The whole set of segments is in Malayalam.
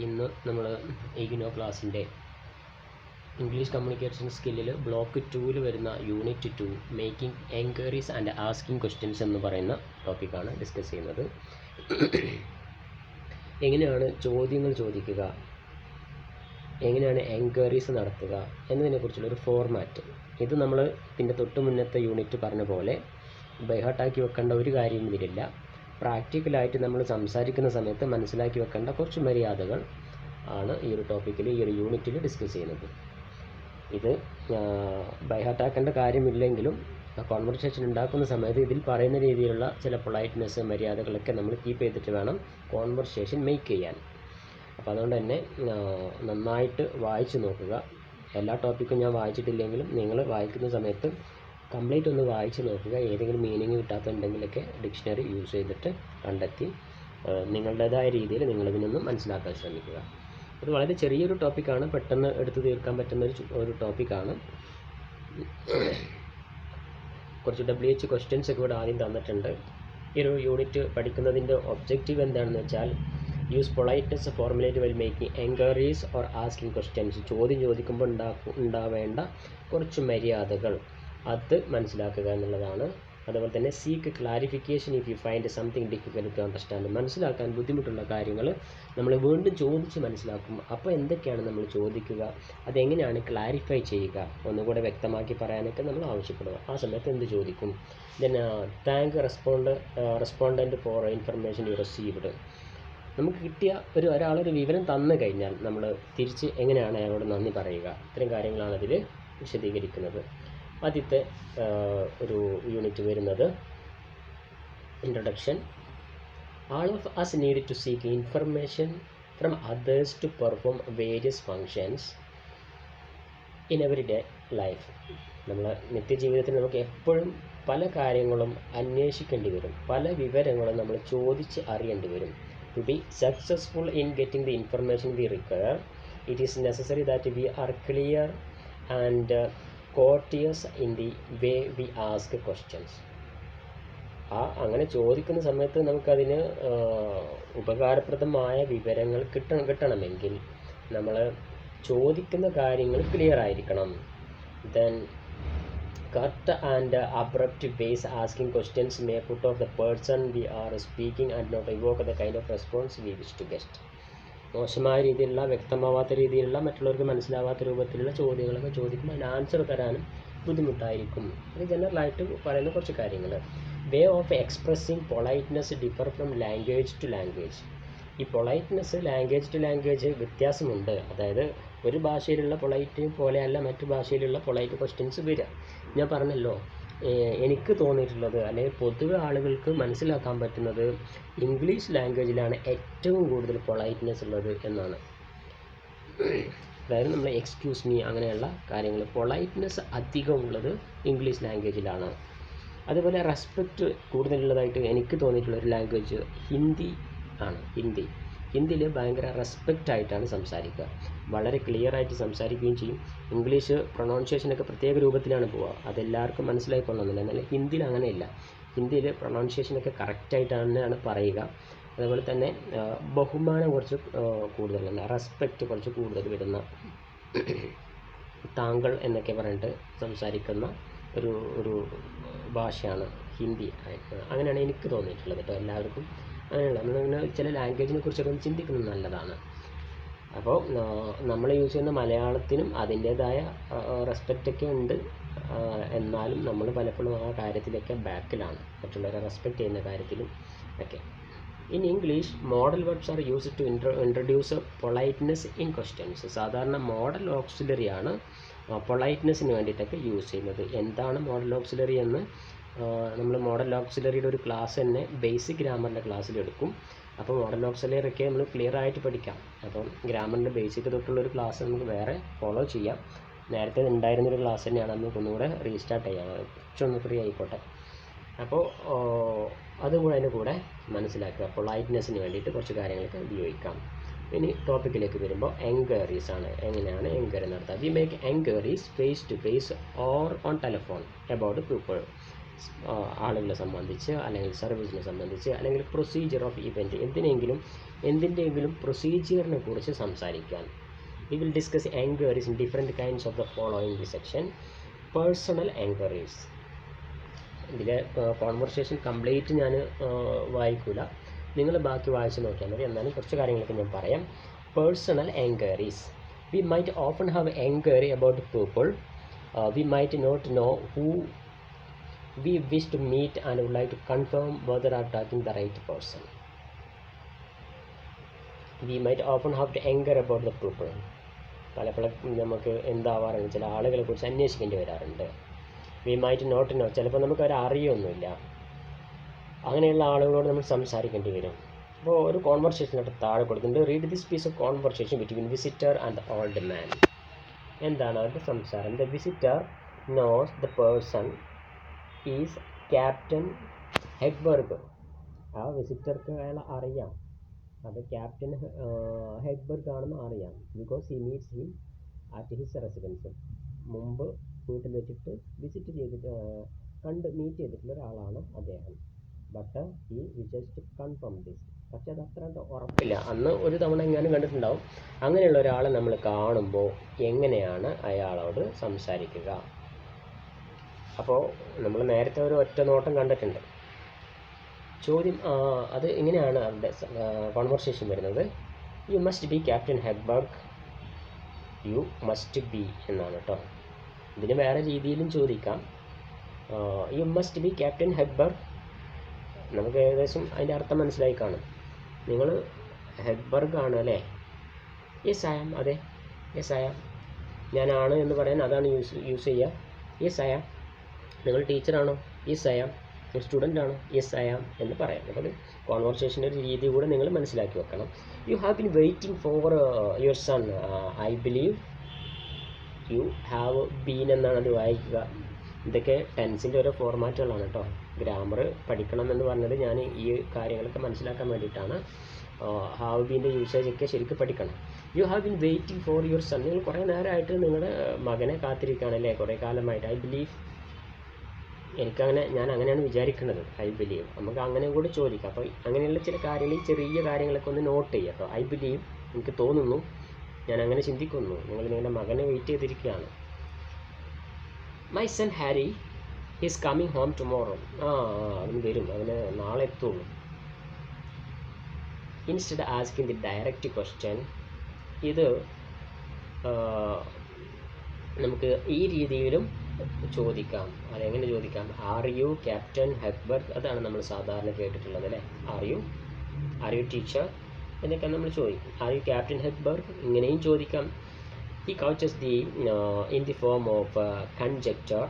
ഇന്ന് നമ്മൾ ഇഗ്നോ ക്ലാസ്സിൻ്റെ ഇംഗ്ലീഷ് കമ്മ്യൂണിക്കേഷൻ സ്കില്ലിൽ ബ്ലോക്ക് 2 വരുന്ന unit 2 making enquiries and asking questions എന്ന് പറയുന്ന ടോപ്പിക്കാണ് ഡിസ്കസ് ചെയ്യുന്നത്. എങ്ങനെയാണ് ചോദ്യങ്ങൾ ചോദിക്കുക, എങ്ങനെയാണ് എൻക്വയറീസ് നടത്തുക എന്നതിനെക്കുറിച്ചുള്ളൊരു ഫോർമാറ്റ്. ഇത് നമ്മൾ ഇതിൻ്റെ തൊട്ട് മുന്നത്തെ യൂണിറ്റ് പറഞ്ഞ പോലെ ബൈഹാർട്ടാക്കി വെക്കേണ്ട ഒരു കാര്യം ഇതിലില്ല. പ്രാക്ടിക്കലായിട്ട് നമ്മൾ സംസാരിക്കുന്ന സമയത്ത് മനസ്സിലാക്കി വെക്കേണ്ട കുറച്ച് മര്യാദകൾ ആണ് ഈ ഒരു ടോപ്പിക്കിൽ, ഈ ഒരു യൂണിറ്റിൽ ഡിസ്കസ് ചെയ്യുന്നത്. ഇത് ബൈഹാർട്ടാക്കേണ്ട കാര്യമില്ലെങ്കിലും കോൺവെർസേഷൻ ഉണ്ടാക്കുന്ന സമയത്ത് ഇതിൽ പറയുന്ന രീതിയിലുള്ള ചില പൊളൈറ്റ്നെസ്, മര്യാദകളൊക്കെ നമ്മൾ കീപ്പ് ചെയ്തിട്ട് വേണം കോൺവെർസേഷൻ മേക്ക് ചെയ്യാൻ. അപ്പോൾ അതുകൊണ്ട് തന്നെ നന്നായിട്ട് വായിച്ച് നോക്കുക. എല്ലാ ടോപ്പിക്കും ഞാൻ വായിച്ചിട്ടില്ലെങ്കിലും നിങ്ങൾ വായിക്കുന്ന സമയത്ത് കംപ്ലീറ്റ് ഒന്ന് വായിച്ച് നോക്കുക. ഏതെങ്കിലും മീനിങ് കിട്ടാത്തുണ്ടെങ്കിലൊക്കെ ഡിക്ഷണറി യൂസ് ചെയ്തിട്ട് കണ്ടെത്തി നിങ്ങളുടേതായ രീതിയിൽ നിങ്ങളിതിനൊന്ന് മനസ്സിലാക്കാൻ ശ്രമിക്കുക. ഇത് വളരെ ചെറിയൊരു ടോപ്പിക്കാണ്, പെട്ടെന്ന് എടുത്തു തീർക്കാൻ പറ്റുന്ന ഒരു ടോപ്പിക്കാണ്. കുറച്ച് WH ക്വസ്റ്റ്യൻസ് ഒക്കെ ഇവിടെ ആദ്യം തന്നിട്ടുണ്ട്. ഈ ഒരു യൂണിറ്റ് പഠിക്കുന്നതിൻ്റെ ഒബ്ജക്റ്റീവ് എന്താണെന്ന് വെച്ചാൽ use politeness formulate well making enquiries or asking questions. ചോദ്യം ചോദിക്കുമ്പോൾ ഉണ്ടാവേണ്ട കുറച്ച് മര്യാദകൾ അത് മനസ്സിലാക്കുക എന്നുള്ളതാണ്. അതുപോലെ തന്നെ seek clarification if you find something difficult to understand. മനസ്സിലാക്കാൻ ബുദ്ധിമുട്ടുള്ള കാര്യങ്ങൾ നമ്മൾ വീണ്ടും ചോദിച്ച് മനസ്സിലാക്കും. അപ്പോൾ എന്തൊക്കെയാണ് നമ്മൾ ചോദിക്കുക, അതെങ്ങനെയാണ് ക്ലാരിഫൈ ചെയ്യുക, ഒന്നുകൂടെ വ്യക്തമാക്കി പറയാനൊക്കെ നമ്മൾ ആവശ്യപ്പെടുക. ആ സമയത്ത് എന്ത് ചോദിക്കും? Then thank respondent for information U received. നമുക്ക് കിട്ടിയ ഒരാളൊരു വിവരം തന്നു കഴിഞ്ഞാൽ നമ്മൾ തിരിച്ച് എങ്ങനെയാണ് അയാളോട് നന്ദി പറയുക. ഇത്തരം കാര്യങ്ങളാണ് അതിൽ വിശദീകരിക്കുന്നത്. ആദ്യത്തെ ഒരു യൂണിറ്റ് വരുന്നത് introduction. All of us need to seek information from others to perform various functions in everyday life. നമ്മൾ നിത്യജീവിതത്തിൽ നമുക്ക് എപ്പോഴും പല കാര്യങ്ങളും അന്വേഷിക്കേണ്ടി വരും, പല വിവരങ്ങളും നമ്മൾ ചോദിച്ച് അറിയേണ്ടി വരും. To be successful in getting the information we require, it is necessary that we are clear and courteous in the way we ask questions. അങ്ങനെ ചോദിക്കുന്ന സമയത്ത് നമുക്കതിന് ഉപകാരപ്രദമായ വിവരങ്ങൾ കിട്ടണമെങ്കിൽ നമ്മൾ ചോദിക്കുന്ന കാര്യങ്ങൾ ക്ലിയർ ആയിരിക്കണം. Then cut and abrupt ways asking questions may put off the person we are speaking and not evoke the kind of response we wish to get. മോശമായ രീതിയിലുള്ള, വ്യക്തമാവാത്ത രീതിയിലുള്ള, മറ്റുള്ളവർക്ക് മനസ്സിലാവാത്ത രൂപത്തിലുള്ള ചോദ്യങ്ങളൊക്കെ ചോദിക്കുമ്പോൾ അതിന് ആൻസർ തരാനും ബുദ്ധിമുട്ടായിരിക്കും. ഇത് ജനറലായിട്ട് പറയുന്ന കുറച്ച് കാര്യങ്ങൾ. Way of expressing politeness differ from language to language. ഈ പൊളൈറ്റ്നെസ് ലാംഗ്വേജ് ടു ലാംഗ്വേജ് വ്യത്യാസമുണ്ട്. അതായത് ഒരു ഭാഷയിലുള്ള പൊളൈറ്റ് പോലെയല്ല മറ്റു ഭാഷയിലുള്ള പൊളൈറ്റ് ക്വസ്റ്റ്യൻസ് വരിക. ഞാൻ പറഞ്ഞല്ലോ, എനിക്ക് തോന്നിയിട്ടുള്ളത് അല്ലെങ്കിൽ പൊതുവെ ആളുകൾക്ക് മനസ്സിലാക്കാൻ പറ്റുന്നത് ഇംഗ്ലീഷ് ലാംഗ്വേജിലാണ് ഏറ്റവും കൂടുതൽ പൊളൈറ്റ്നെസ് ഉള്ളത് എന്നാണ്. അതായത് നമ്മൾ എക്സ്ക്യൂസ് മീ അങ്ങനെയുള്ള കാര്യങ്ങൾ, പൊളൈറ്റ്നെസ് അധികം ഉള്ളത് ഇംഗ്ലീഷ് ലാംഗ്വേജിലാണ്. അതുപോലെ റെസ്പെക്റ്റ് കൂടുതലുള്ളതായിട്ട് എനിക്ക് തോന്നിയിട്ടുള്ളൊരു ലാംഗ്വേജ് ഹിന്ദി ആണ്. ഹിന്ദിയിൽ ഭയങ്കര റെസ്പെക്റ്റായിട്ടാണ് സംസാരിക്കുക, വളരെ ക്ലിയർ ആയിട്ട് സംസാരിക്കുകയും ചെയ്യും. ഇംഗ്ലീഷ് പ്രൊണൗൺസിയേഷനൊക്കെ പ്രത്യേക രൂപത്തിലാണ് പോവുക, അതെല്ലാവർക്കും മനസ്സിലായിക്കൊള്ളുന്നില്ല. എന്നാൽ ഹിന്ദിയിൽ അങ്ങനെയില്ല. ഹിന്ദിയിൽ പ്രൊണൗൺസിയേഷനൊക്കെ കറക്റ്റായിട്ടാണ് പറയുക. അതുപോലെ തന്നെ ബഹുമാനം കുറച്ച് കൂടുതലാണ്, റെസ്പെക്റ്റ് കുറച്ച് കൂടുതൽ വരുന്ന, താങ്കൾ എന്നൊക്കെ പറഞ്ഞിട്ട് സംസാരിക്കുന്ന ഒരു ഭാഷയാണ് ഹിന്ദി. അങ്ങനെയാണ് എനിക്ക് തോന്നിയിട്ടുള്ളത് കേട്ടോ. എല്ലാവർക്കും അങ്ങനെയുള്ള നമ്മളിങ്ങനെ ചില ലാംഗ്വേജിനെ കുറിച്ചൊക്കെ ഒന്ന് ചിന്തിക്കുന്നത് നല്ലതാണ്. അപ്പോൾ നമ്മൾ യൂസ് ചെയ്യുന്ന മലയാളത്തിനും അതിൻ്റേതായ റെസ്പെക്റ്റൊക്കെ ഉണ്ട്. എന്നാലും നമ്മൾ പലപ്പോഴും ആ കാര്യത്തിലൊക്കെ ബാക്കിലാണ്, മറ്റുള്ളവരെ റെസ്പെക്റ്റ് ചെയ്യുന്ന കാര്യത്തിലും ഒക്കെ. In English modal words are used to introduce politeness in questions. സാധാരണ മോഡൽ ഓക്സിലറിയാണ് പൊളൈറ്റ്നെസ്സിന് വേണ്ടിയിട്ടൊക്കെ യൂസ് ചെയ്യുന്നത്. എന്താണ് മോഡൽ ഓക്സിലറി എന്ന് നമ്മൾ മോഡൽ ഓക്സിലറിയുടെ ഒരു ക്ലാസ് തന്നെ ബേസിക് ഗ്രാമറിൻ്റെ ക്ലാസ്സിൽ എടുക്കും. അപ്പോൾ മോഡൽ ഓക്സിലറിയൊക്കെ നമ്മൾ ക്ലിയർ ആയിട്ട് പഠിക്കാം. അപ്പം ഗ്രാമറിൻ്റെ ബേസിക് തൊട്ടുള്ളൊരു ക്ലാസ് നമുക്ക് വേറെ ഫോളോ ചെയ്യാം. നേരത്തെ ഉണ്ടായിരുന്നൊരു ക്ലാസ് തന്നെയാണ്, നമുക്ക് ഒന്നുകൂടെ റീസ്റ്റാർട്ട് ചെയ്യാം, കുറച്ചൊന്ന് ഫ്രീ ആയിക്കോട്ടെ. അപ്പോൾ അതുകൂടെ അതിൻ്റെ കൂടെ മനസ്സിലാക്കുക. പൊളൈറ്റ്നെസ്സിന് വേണ്ടിയിട്ട് കുറച്ച് കാര്യങ്ങളൊക്കെ ഉപയോഗിക്കാം. ഇനി ടോപ്പിക്കിലേക്ക് വരുമ്പോൾ എൻക്വയറീസ് ആണ്. എങ്ങനെയാണ് എൻക്വയറി നടത്തുക? We make enquiries face to face or on telephone about people. ആളുകളെ സംബന്ധിച്ച്, അല്ലെങ്കിൽ സർവീസിനെ സംബന്ധിച്ച്, അല്ലെങ്കിൽ പ്രൊസീജിയർ ഓഫ് ഇവൻറ്റ്, എന്തിൻ്റെയെങ്കിലും പ്രൊസീജിയറിനെ കുറിച്ച് സംസാരിക്കാൻ. We will discuss enquiries in different kinds of the following section. Personal enquiries. ഇതിലെ കോൺവെർസേഷൻ കംപ്ലീറ്റ് ഞാൻ വായിക്കില്ല, നിങ്ങൾ ബാക്കി വായിച്ച് നോക്കിയാൽ മതി. എന്നാലും കുറച്ച് കാര്യങ്ങളൊക്കെ ഞാൻ പറയാം. Personal enquiries. We might often have enquiry about people. We might not know who we wish to meet and would like to confirm whether are talking the right person. We might often have to inquire about the people. പലപ്പോഴും നമുക്ക് എന്താവാറുണ്ട്, ചില ആളുകളെ കുറിച്ച് അന്വേഷിക്കേണ്ടി വരാറുണ്ട്. വി മൈറ്റ് നോട്ട് നോ, ചിലപ്പോൾ നമുക്ക് അവരെ അറിയൊന്നുമില്ല. അങ്ങനെയുള്ള ആളുകളോട് നമ്മൾ സംസാരിക്കേണ്ടി വരും. അപ്പോൾ ഒരു കോൺവെർസേഷനായിട്ട് താഴെ കൊടുക്കുന്നുണ്ട്. Read this piece of conversation between visitor and the old man. എന്താണ് അവരുടെ സംസാരം? The visitor knows the person is captain Hegberg. ആ വിസിറ്റർക്ക് അയാളെ അറിയാം, അത് ക്യാപ്റ്റൻ ഹെഗ്ബർഗ് ആണെന്ന് അറിയാം. Because he meets him at his residence. മുമ്പ് വീട്ടിൽ വെച്ചിട്ട് വിസിറ്റ് ചെയ്തിട്ട് മീറ്റ് ചെയ്തിട്ടുള്ള ഒരാളാണ് അദ്ദേഹം. But he wishes to confirm this. പക്ഷെ അത് അത്ര ഉറപ്പില്ല. അന്ന് ഒരു തവണ എങ്ങാനും കണ്ടിട്ടുണ്ടാവും. അങ്ങനെയുള്ള ഒരാളെ നമ്മൾ കാണുമ്പോൾ എങ്ങനെയാണ് അയാളോട് സംസാരിക്കുക? അപ്പോൾ നമ്മൾ നേരത്തെ ഒരു ഒറ്റ നോട്ടം കണ്ടിട്ടുണ്ട്. ചോദ്യം അത് ഇങ്ങനെയാണ് അവരുടെ കോൺവെർസേഷൻ വരുന്നത്. You must be captain Hegberg. You must be എന്നാണ് കേട്ടോ. ഇതിന് വേറെ രീതിയിലും ചോദിക്കാം. You must be captain Hegberg. നമുക്ക് ഏകദേശം അതിൻ്റെ അർത്ഥം മനസ്സിലായി കാണും. നിങ്ങൾ ഹെഗ്ബർഗ് ആണ് അല്ലേ? യെസ് ആയാം. അതെ, യെസ് ആയാം. ഞാനാണ് എന്ന് പറയാൻ അതാണ് യൂസ് ചെയ്യുക. യെസ് ആയാം. നിങ്ങൾ ടീച്ചറാണോ? യെസ് ആയാം. ഒരു സ്റ്റുഡൻ്റ് ആണോ? യെസ് ആയാം എന്ന് പറയാം. അപ്പോൾ കോൺവെർസേഷൻ്റെ ഒരു രീതി കൂടെ നിങ്ങൾ മനസ്സിലാക്കി വെക്കണം. You have been waiting for your sun. I believe. You have been എന്നാണ് അത് വായിക്കുക. ഇതൊക്കെ ടെൻസിൻ്റെ ഓരോ ഫോർമാറ്റുകളാണ് കേട്ടോ. ഗ്രാമർ പഠിക്കണം എന്ന് പറഞ്ഞത് ഞാൻ ഈ കാര്യങ്ങളൊക്കെ മനസ്സിലാക്കാൻ വേണ്ടിയിട്ടാണ്. ഹാവ് ബീൻ്റെ യൂസേജൊക്കെ ശരിക്കും പഠിക്കണം. You have been waiting for your sun. നിങ്ങൾ കുറേ നേരമായിട്ട് നിങ്ങളുടെ മകനെ കാത്തിരിക്കുകയാണല്ലേ, കുറേ കാലമായിട്ട്. I believe. ഞാൻ അങ്ങനെയാണ് വിചാരിക്കുന്നത്. I believe. നമുക്ക് അങ്ങനെ കൂടെ ചോദിക്കാം. അപ്പോൾ അങ്ങനെയുള്ള ചില കാര്യങ്ങൾ, ചെറിയ കാര്യങ്ങളൊക്കെ ഒന്ന് നോട്ട് ചെയ്യുക കേട്ടോ. ഐ ബിലീവ്, എനിക്ക് തോന്നുന്നു, ഞാൻ അങ്ങനെ ചിന്തിക്കുന്നു. നിങ്ങൾ നിങ്ങളുടെ മകനെ വെയിറ്റ് ചെയ്തിരിക്കുകയാണ്. My son Harry is coming home tomorrow. അവന് വരും, അവന് നാളെ എത്തുള്ളൂ. Instead asking the direct question. ഇത് നമുക്ക് ഈ രീതിയിലും ചോദിക്കാം. അതെങ്ങനെ ചോദിക്കാം? Are you captain Hegberg? അതാണ് നമ്മൾ സാധാരണ കേട്ടിട്ടുള്ളത് അല്ലേ. ആർ യു ടീച്ചർ എന്നൊക്കെ നമ്മൾ ചോദിക്കും. Are you captain Hegberg? ഇങ്ങനെയും ചോദിക്കാം. He couches in the form of conjecture.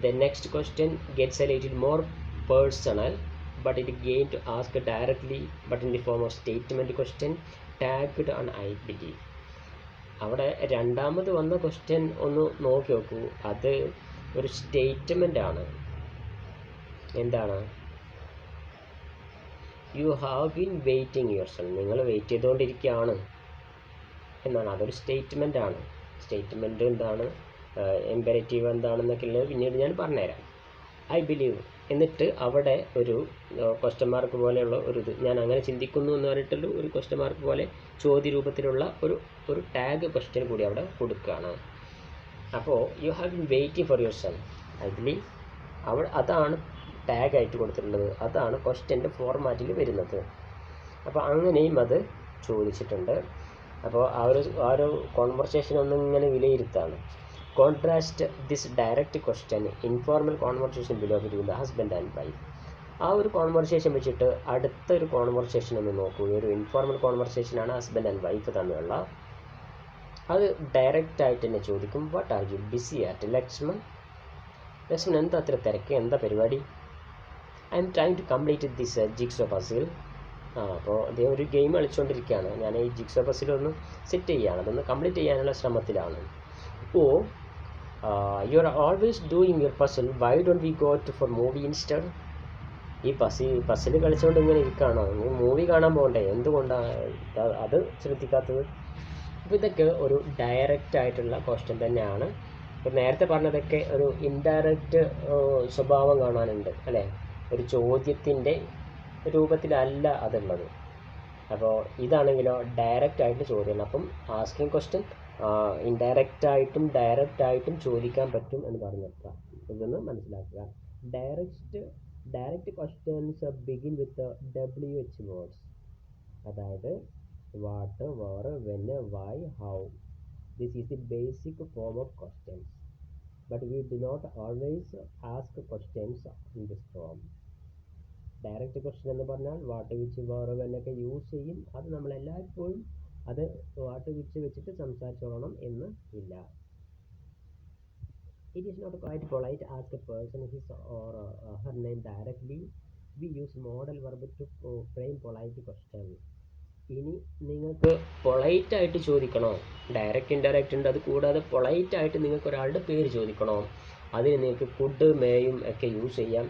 The next question gets a little more personal, but it again to ask directly, but in the form of statement question tagged on I believe. അവിടെ രണ്ടാമത് വന്ന ക്വസ്റ്റ്യൻ ഒന്ന് നോക്കി നോക്കൂ. അത് ഒരു സ്റ്റേറ്റ്മെൻ്റ് ആണ്. എന്താണ്? You have been waiting your sun. നിങ്ങൾ വെയിറ്റ് ചെയ്തുകൊണ്ടിരിക്കുകയാണ് എന്നാണ്. അതൊരു സ്റ്റേറ്റ്മെൻ്റ് ആണ്. സ്റ്റേറ്റ്മെൻറ്റ് എന്താണ്, ഇമ്പെരറ്റീവ് എന്താണെന്നൊക്കെ ഉള്ളത് പിന്നീട് ഞാൻ പറഞ്ഞുതരാം. I believe. എന്നിട്ട് അവിടെ ഒരു ക്വസ്റ്റ്യൻ മാർക്ക് പോലെയുള്ള ഇത്, ഞാൻ അങ്ങനെ ചിന്തിക്കുന്നു എന്ന് പറഞ്ഞിട്ടുള്ള ഒരു ക്വസ്റ്റ്യൻ മാർക്ക് പോലെ ചോദ്യരൂപത്തിലുള്ള ഒരു ടാഗ് ക്വസ്റ്റ്യൻ കൂടി അവിടെ കൊടുക്കുകയാണ്. അപ്പോൾ you have been waiting for your sun. I believe. അതാണ് ടാഗായിട്ട് കൊടുത്തിട്ടുള്ളത്. അതാണ് ക്വസ്റ്റ്യൻ്റെ ഫോർമാറ്റിൽ വരുന്നത്. അപ്പോൾ അങ്ങനെയും അത് ചോദിച്ചിട്ടുണ്ട്. അപ്പോൾ ആ ഒരു കോൺവെർസേഷൻ ഒന്നിങ്ങനെ വിലയിരുത്താണ്. Contrast this direct question informal conversation below between the husband and wife. ആ ഒരു കോൺവെർസേഷൻ വെച്ചിട്ട് അടുത്തൊരു കോൺവെർസേഷൻ ഒന്ന് നോക്കൂ. ഒരു ഇൻഫോർമൽ കോൺവെർസേഷനാണ് ഹസ്ബൻഡ് ആൻഡ് വൈഫ് തമ്മിലുള്ള. അത് ഡയറക്റ്റായിട്ട് തന്നെ ചോദിക്കും. What are you busy at? Lakshman എന്താ അത്ര തിരക്ക്? എന്താ പരിപാടി? I'm trying to complete this jigsaw puzzle. അപ്പോൾ അദ്ദേഹം ഒരു ഗെയിം കളിച്ചുകൊണ്ടിരിക്കുകയാണ്. ഞാൻ ഈ ജിഗ്സോ പസിലൊന്ന് സെറ്റ് ചെയ്യുകയാണ്, അതൊന്ന് കംപ്ലീറ്റ് ചെയ്യാനുള്ള ശ്രമത്തിലാണ്. Oh, you are always doing your puzzle. Why don't we go to for movie instead? ഈ പസിൽ കളിച്ചുകൊണ്ട് ഇങ്ങനെ ഇരിക്കുകയാണോ? മൂവി കാണാൻ പോകണ്ടേ? എന്തുകൊണ്ടാണ് അത് ശ്രദ്ധിക്കാത്തത്? അപ്പോൾ ഇതൊക്കെ ഒരു ഡയറക്റ്റ് ആയിട്ടുള്ള ക്വസ്റ്റ്യൻ തന്നെയാണ്. ഇപ്പോൾ നേരത്തെ പറഞ്ഞതൊക്കെ ഒരു ഇൻഡയറക്റ്റ് സ്വഭാവം കാണാനുണ്ട് അല്ലേ, ഒരു ചോദ്യത്തിൻ്റെ രൂപത്തിലല്ല അതുള്ളത്. അപ്പോൾ ഇതാണെങ്കിലോ ഡയറക്റ്റ് ആയിട്ട് ചോദ്യമാണ്. അപ്പം ആസ്കിങ് ക്വസ്റ്റ്യൻ ഇൻഡയറക്റ്റായിട്ടും ഡയറക്റ്റായിട്ടും ചോദിക്കാൻ പറ്റും എന്ന് പറഞ്ഞിട്ട് ഇതൊന്ന് മനസ്സിലാക്കുക. Direct questions begin with WH words, അതായത് what, where, when, why, how. This is the basic form of questions, but we do not always ask questions in this form. Direct question എന്ന് പറഞ്ഞാൽ വാട്ട്, വിച്ച്, വേർ, വെൻ ഒക്കെ യൂസ് ചെയ്യും. അത് നമ്മളെല്ലായ്പ്പോഴും അത് വാട്ട്, വിച്ച് വെച്ചിട്ട് സംസാരിച്ചോളണം എന്ന് ഇല്ല. It is not quite polite to ask a person his or her name directly. We use modal verb to frame polite question. ഇനി നിങ്ങൾക്ക് പൊളൈറ്റ് ആയിട്ട് ചോദിക്കണോ, ഡയറക്റ്റ് ഇൻഡയറക്റ്റ് ഉണ്ട്, അത് കൂടാതെ പൊളൈറ്റ് ആയിട്ട് നിങ്ങൾക്ക് ഒരാളുടെ പേര് ചോദിക്കണോ, അതിന് നിങ്ങൾക്ക് കുഡ്, മേയും ഒക്കെ യൂസ് ചെയ്യാം.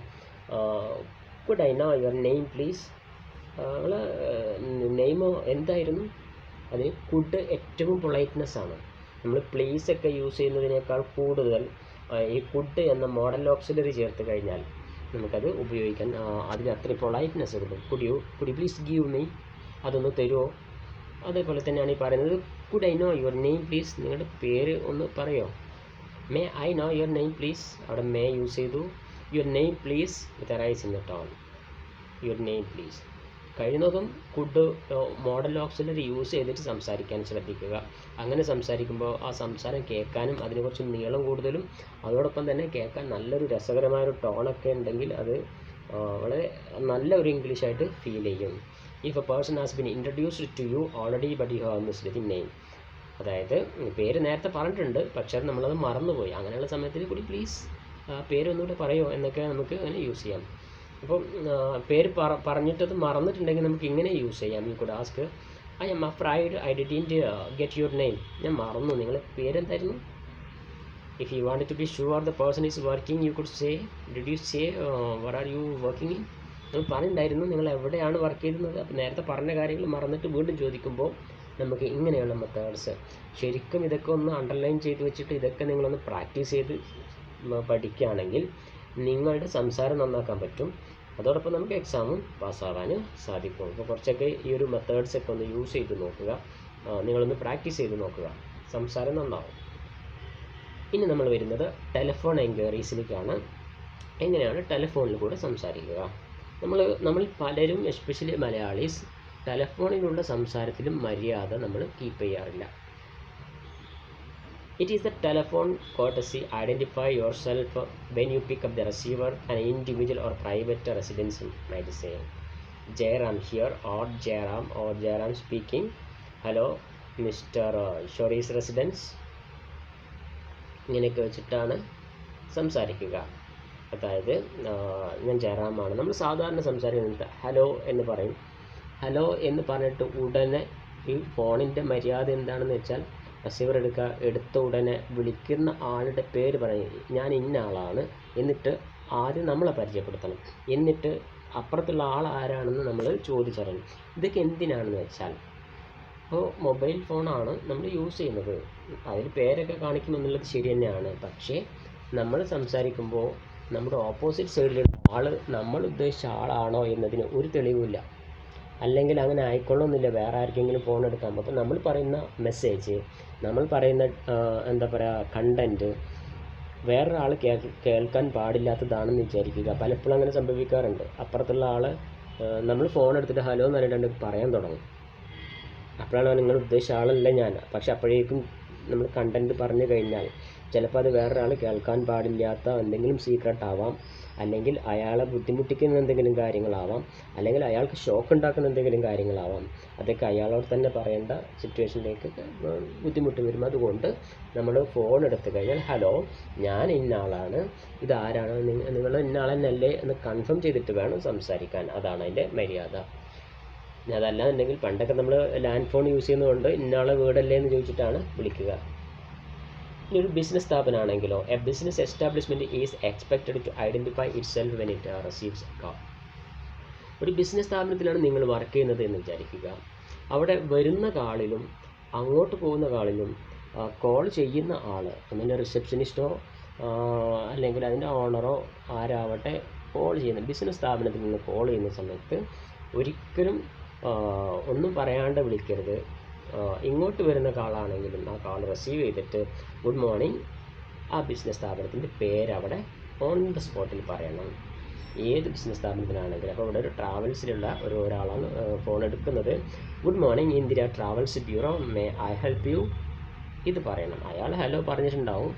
Could I know your name please. നിങ്ങൾ നെയിമോ എന്തായിരുന്നു, അതിന് കുഡ് ഏറ്റവും പൊളൈറ്റ്നെസ് ആണ്. നമ്മൾ പ്ലീസ് ഒക്കെ യൂസ് ചെയ്യുന്നതിനേക്കാൾ കൂടുതൽ ഈ കുഡ് എന്ന മോഡൽ ഓക്സിലറി ചേർത്ത് കഴിഞ്ഞാൽ നമുക്കത് ഉപയോഗിക്കാൻ അതിന് അത്ര പൊളൈറ്റ്നെസ് കിട്ടും. Could you please give me, അതൊന്ന് തരുമോ. അതേപോലെ തന്നെയാണ് ഈ പറയുന്നത് could I know your name please, നിങ്ങളുടെ പേര് ഒന്ന് പറയോ. May I no your name please, അവിടെ മേ യൂസ് ചെയ്തു. Your name please with rice in the tone, your name please. കഴിയുന്നതും കുഡ് മോഡൽ ഓക്സിലറി യൂസ് ചെയ്തിട്ട് സംസാരിക്കാൻ ശ്രദ്ധിക്കുക. അങ്ങനെ സംസാരിക്കുമ്പോൾ ആ സംസാരം കേൾക്കാനും അതിന് കുറച്ച് നീളം കൂടുതലും അതോടൊപ്പം തന്നെ കേൾക്കാൻ നല്ലൊരു രസകരമായൊരു ടോണൊക്കെ ഉണ്ടെങ്കിൽ അത് വളരെ നല്ല ഒരു ഇംഗ്ലീഷായിട്ട് ഫീൽ ചെയ്യും. If a person has been introduced to you already but you have missed the name, അതായത് പേര് നേരത്തെ പറഞ്ഞിട്ടുണ്ട് പക്ഷേ നമ്മളത് മറന്നുപോയി, അങ്ങനെയുള്ള സമയത്തിൽ കൂടി പ്ലീസ് പേരൊന്നുകൂടെ പറയോ എന്നൊക്കെ നമുക്ക് അങ്ങനെ യൂസ് ചെയ്യാം. അപ്പം പേര് പറഞ്ഞിട്ടത് മറന്നിട്ടുണ്ടെങ്കിൽ നമുക്ക് ഇങ്ങനെ യൂസ് ചെയ്യാം. You could ask I am afraid I didn't get your name, ഞാൻ മറന്നു, നിങ്ങളുടെ പേരെന്തായിരുന്നു. If you want to be sure the person is working you could say did you say where are you working in, നിങ്ങൾ പറഞ്ഞിട്ടുണ്ടായിരുന്നു നിങ്ങൾ എവിടെയാണ് വർക്ക് ചെയ്യുന്നത്. അപ്പോൾ നേരത്തെ പറഞ്ഞ കാര്യങ്ങൾ മറന്നിട്ട് വീണ്ടും ചോദിക്കുമ്പോൾ നമുക്ക് ഇങ്ങനെയുള്ള മെത്തേഡ്സ് ശരിക്കും ഇതൊക്കെ ഒന്ന് അണ്ടർലൈൻ ചെയ്ത് വെച്ചിട്ട് ഇതൊക്കെ നിങ്ങളൊന്ന് പ്രാക്ടീസ് ചെയ്ത് പഠിക്കുകയാണെങ്കിൽ നിങ്ങളുടെ സംസാരം നന്നാക്കാൻ പറ്റും. അതോടൊപ്പം നമുക്ക് എക്സാമും പാസ്സാവാൻ സാധിക്കും. അപ്പോൾ കുറച്ചൊക്കെ ഈ ഒരു മെത്തേഡ്സൊക്കെ ഒന്ന് യൂസ് ചെയ്ത് നോക്കുക, നിങ്ങളൊന്ന് പ്രാക്ടീസ് ചെയ്ത് നോക്കുക, സംസാരം നന്നാവും. ഇനി നമ്മൾ വരുന്നത് ടെലിഫോൺ എൻക്വയറീസിലേക്കാണ്. എങ്ങനെയാണ് ടെലിഫോണിൽ കൂടെ സംസാരിക്കുക. നമ്മൾ പലരും എസ്പെഷ്യലി മലയാളീസ് ടെലിഫോണിലുള്ള സംസാരത്തിലും മര്യാദ നമ്മൾ കീപ്പ് ചെയ്യാറില്ല. It is the telephone courtesy. Identify yourself when you pick up the receiver. An individual or private residence might say, Jairam here, or Jairam speaking. Hello, Mr. Shori's residence. ഇങ്ങനെയൊക്കെ വെച്ചിട്ടാണ് സംസാരിക്കുക. അതായത് ഞാൻ ജയറാമാണ്. നമ്മൾ സാധാരണ സംസാരിക്കുന്നത് ഹലോ എന്ന് പറയും. ഹലോ എന്ന് പറഞ്ഞിട്ട് ഉടനെ ഈ ഫോണിൻ്റെ മര്യാദ എന്താണെന്ന് വെച്ചാൽ റിസീവർ എടുത്ത ഉടനെ വിളിക്കുന്ന ആളുടെ പേര് പറയും, ഞാൻ ഇന്ന ആളാണ്, എന്നിട്ട് ആദ്യം നമ്മളെ പരിചയപ്പെടുത്തണം, എന്നിട്ട് അപ്പുറത്തുള്ള ആൾ ആരാണെന്ന് നമ്മൾ ചോദിച്ചറിയണം. ഇതൊക്കെ എന്തിനാണെന്ന് വെച്ചാൽ ഇപ്പോൾ മൊബൈൽ ഫോണാണ് നമ്മൾ യൂസ് ചെയ്യുന്നത്, അതിൽ പേരൊക്കെ കാണിക്കുമെന്നുള്ളത് ശരി തന്നെയാണ്. പക്ഷേ നമ്മൾ സംസാരിക്കുമ്പോൾ നമ്മുടെ ഓപ്പോസിറ്റ് സൈഡിലുള്ള ആൾ നമ്മൾ ഉദ്ദേശിച്ച ആളാണോ എന്നതിന് ഒരു തെളിവുമില്ല. അല്ലെങ്കിൽ അങ്ങനെ ആയിക്കൊള്ളുന്നില്ല, വേറെ ആർക്കെങ്കിലും ഫോൺ എടുക്കാം. അപ്പോൾ നമ്മൾ പറയുന്ന മെസ്സേജ്, നമ്മൾ പറയുന്ന എന്താ പറയുക കണ്ടൻറ്റ് വേറൊരാൾ കേൾക്കാൻ പാടില്ലാത്തതാണെന്ന് വിചാരിക്കുക. പലപ്പോഴും അങ്ങനെ സംഭവിക്കാറുണ്ട്. അപ്പുറത്തുള്ള ആൾ നമ്മൾ ഫോൺ എടുത്തിട്ട് ഹലോ എന്ന് പറഞ്ഞിട്ട് പറയാൻ തുടങ്ങും. അപ്പോഴാണ് നിങ്ങൾ ഉദ്ദേശിച്ച ആളല്ല ഞാൻ. പക്ഷെ അപ്പോഴേക്കും നമ്മൾ കണ്ടൻറ്റ് പറഞ്ഞു കഴിഞ്ഞാൽ ചിലപ്പോൾ അത് വേറൊരാൾ കേൾക്കാൻ പാടില്ലാത്ത എന്തെങ്കിലും സീക്രട്ട് ആവാം, അല്ലെങ്കിൽ അയാളെ ബുദ്ധിമുട്ടിക്കുന്ന എന്തെങ്കിലും കാര്യങ്ങളാവാം, അല്ലെങ്കിൽ അയാൾക്ക് ഷോക്ക് ഉണ്ടാക്കുന്ന എന്തെങ്കിലും കാര്യങ്ങളാവാം. അതൊക്കെ അയാളോട് തന്നെ പറയേണ്ട സിറ്റുവേഷനിലേക്ക് ബുദ്ധിമുട്ട് വരും. അതുകൊണ്ട് നമ്മൾ ഫോൺ എടുത്തു കഴിഞ്ഞാൽ ഹലോ ഞാൻ ഇന്ന ആളാണ്, ഇതാരാണ്, നിങ്ങൾ ഇന്ന ആളെന്നല്ലേ എന്ന് കൺഫേം ചെയ്തിട്ട് വേണം സംസാരിക്കാൻ. അതാണ് അതിൻ്റെ മര്യാദ. അതല്ലാന്നുണ്ടെങ്കിൽ പണ്ടൊക്കെ നമ്മൾ ലാൻഡ് ഫോൺ യൂസ് ചെയ്യുന്നതുകൊണ്ട് ഇന്നാളെ വീടല്ലേ എന്ന് ചോദിച്ചിട്ടാണ് വിളിക്കുക. ഇനി ഒരു ബിസിനസ് സ്ഥാപനമാണെങ്കിലോ, a business establishment is expected to identify itself when it receives a call. ഒരു ബിസിനസ് സ്ഥാപനത്തിലാണ് നിങ്ങൾ വർക്ക് ചെയ്യുന്നത് എന്ന് വിചാരിക്കുക. അവിടെ വരുന്ന കാളിലും അങ്ങോട്ട് പോകുന്ന കാളിലും കോൾ ചെയ്യുന്ന ആൾ ഒന്നിൻ്റെ റിസപ്ഷനിസ്റ്റോ അല്ലെങ്കിൽ അതിൻ്റെ ഓണറോ ആരാവട്ടെ കോൾ ചെയ്യുന്ന ബിസിനസ് സ്ഥാപനത്തിൽ നിന്ന് കോൾ ചെയ്യുന്ന സമയത്ത് ഒരിക്കലും ഒന്നും പറയാണ്ട് വിളിക്കരുത്. ഇങ്ങോട്ട് വരുന്ന കാളാണെങ്കിലും ആ കാൾ റിസീവ് ചെയ്തിട്ട് ഗുഡ് മോർണിംഗ് ആ ബിസിനസ് സ്ഥാപനത്തിൻ്റെ പേരവിടെ ഓൺ ദ സ്പോട്ടിൽ പറയണം. ഏത് ബിസിനസ് സ്ഥാപനത്തിലാണെങ്കിലും. അപ്പോൾ ഇവിടെ ഒരു ട്രാവൽസിലുള്ള ഒരാളാണ് ഫോൺ എടുക്കുന്നത്. Good morning Indira travels bureau, may I help you, ഇത് പറയണം. അയാൾ ഹലോ പറഞ്ഞിട്ടുണ്ടാവും,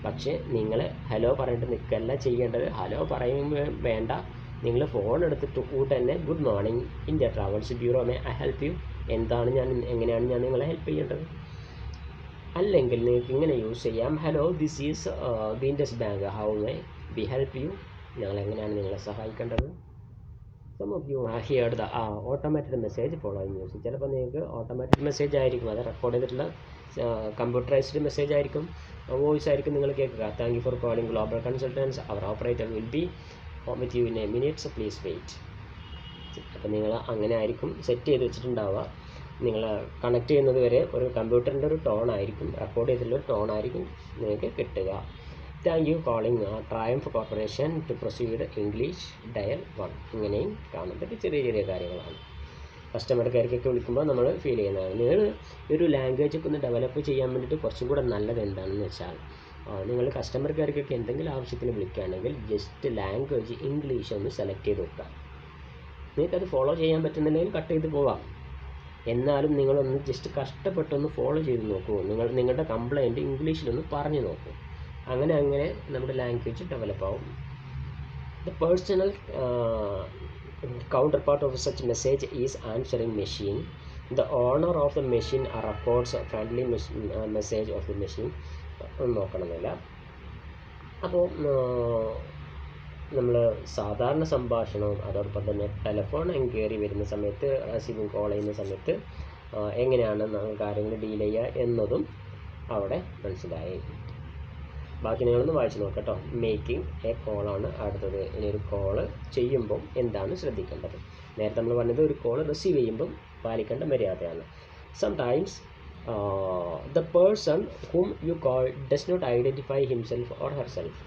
പക്ഷേ നിങ്ങൾ ഹലോ പറഞ്ഞിട്ട് നിൽക്കല്ല ചെയ്യേണ്ടത്. ഹലോ പറയുമ്പോൾ വേണ്ട, നിങ്ങൾ ഫോൺ എടുത്തിട്ട് ഉടനെ good morning India travels bureau, may I help you, എങ്ങനെയാണ് ഞാൻ നിങ്ങളെ ഹെൽപ്പ് ചെയ്യേണ്ടത്. അല്ലെങ്കിൽ നിങ്ങൾക്ക് ഇങ്ങനെ യൂസ് ചെയ്യാം, hello this is Windus bank, how may be help you, ഞങ്ങൾ എങ്ങനെയാണ് നിങ്ങളെ സഹായിക്കേണ്ടത്. Some of you hear the automated message following news. ചിലപ്പോൾ നിങ്ങൾക്ക് ഓട്ടോമാറ്റഡ് മെസ്സേജ് ആയിരിക്കും, അത് റെക്കോർഡ് ചെയ്തിട്ടുള്ള കമ്പ്യൂട്ടറൈസ്ഡ് മെസ്സേജ് ആയിരിക്കും, വോയിസ് ആയിരിക്കും നിങ്ങൾ കേൾക്കുക. Thank you for calling Global Consultants, our operator will be with you in a minutes, please wait. അപ്പോൾ നിങ്ങൾ അങ്ങനെ ആയിരിക്കും സെറ്റ് ചെയ്ത് വെച്ചിട്ടുണ്ടാവുക. നിങ്ങൾ കണക്ട് ചെയ്യുന്നത് വരെ ഒരു കമ്പ്യൂട്ടറിൻ്റെ ഒരു ടോൺ ആയിരിക്കും, റെക്കോർഡ് ചെയ്തിട്ടുള്ള ഒരു ടോൺ ആയിരിക്കും നിങ്ങൾക്ക് കിട്ടുക. Thank you calling Triumph Corporation to proceed English dial 1. ഇങ്ങനെയും കാണും. ഇതൊക്കെ ചെറിയ ചെറിയ കാര്യങ്ങളാണ്. കസ്റ്റമർ കെയർക്കൊക്കെ വിളിക്കുമ്പോൾ നമ്മൾ ഫീൽ ചെയ്യുന്നതാണ്. നിങ്ങൾ ഒരു ലാംഗ്വേജൊക്കെ ഒന്ന് ഡെവലപ്പ് ചെയ്യാൻ വേണ്ടിയിട്ട് കുറച്ചും കൂടെ നല്ലത് എന്താണെന്ന് വെച്ചാൽ, നിങ്ങൾ കസ്റ്റമർ കെയർക്കൊക്കെ എന്തെങ്കിലും ആവശ്യത്തിന് വിളിക്കുകയാണെങ്കിൽ ജസ്റ്റ് ലാംഗ്വേജ് ഇംഗ്ലീഷ് ഒന്ന് സെലക്ട് ചെയ്ത് വെക്കുക. നിങ്ങൾക്കത് ഫോളോ ചെയ്യാൻ പറ്റുന്നുണ്ടെങ്കിൽ കട്ട് ചെയ്ത് പോവാം. എന്നാലും നിങ്ങളൊന്ന് ജസ്റ്റ് കഷ്ടപ്പെട്ടൊന്ന് ഫോളോ ചെയ്ത് നോക്കൂ. നിങ്ങളുടെ കംപ്ലയിൻറ്റ് ഇംഗ്ലീഷിലൊന്ന് പറഞ്ഞു നോക്കൂ. അങ്ങനെ നമ്മുടെ ലാംഗ്വേജ് ഡെവലപ്പ് ആവും. The personal counterpart of such message is answering machine. The owner of the machine records a friendly message of the machine. നോക്കണമെന്നില്ല. അപ്പോൾ നമ്മൾ സാധാരണ സംഭാഷണവും അതോടൊപ്പം തന്നെ ടെലിഫോൺ എൻക്വയറി വരുന്ന സമയത്ത്, റിസീവിങ് കോൾ ചെയ്യുന്ന സമയത്ത് എങ്ങനെയാണ് കാര്യങ്ങൾ ഡീൽ ചെയ്യുക എന്നതും അവിടെ മനസ്സിലായി. ബാക്കി നിങ്ങളൊന്ന് വായിച്ച് നോക്കാം കേട്ടോ. മേക്കിംഗ് എ കോളാണ് അടുത്തത്. ഇനി ഒരു കോള് ചെയ്യുമ്പം എന്താണ് ശ്രദ്ധിക്കേണ്ടത്. നേരത്തെ നമ്മൾ പറഞ്ഞത് ഒരു കോൾ റിസീവ് ചെയ്യുമ്പം പാലിക്കേണ്ട മര്യാദയാണ്. Sometimes the person whom you call does not identify himself or herself.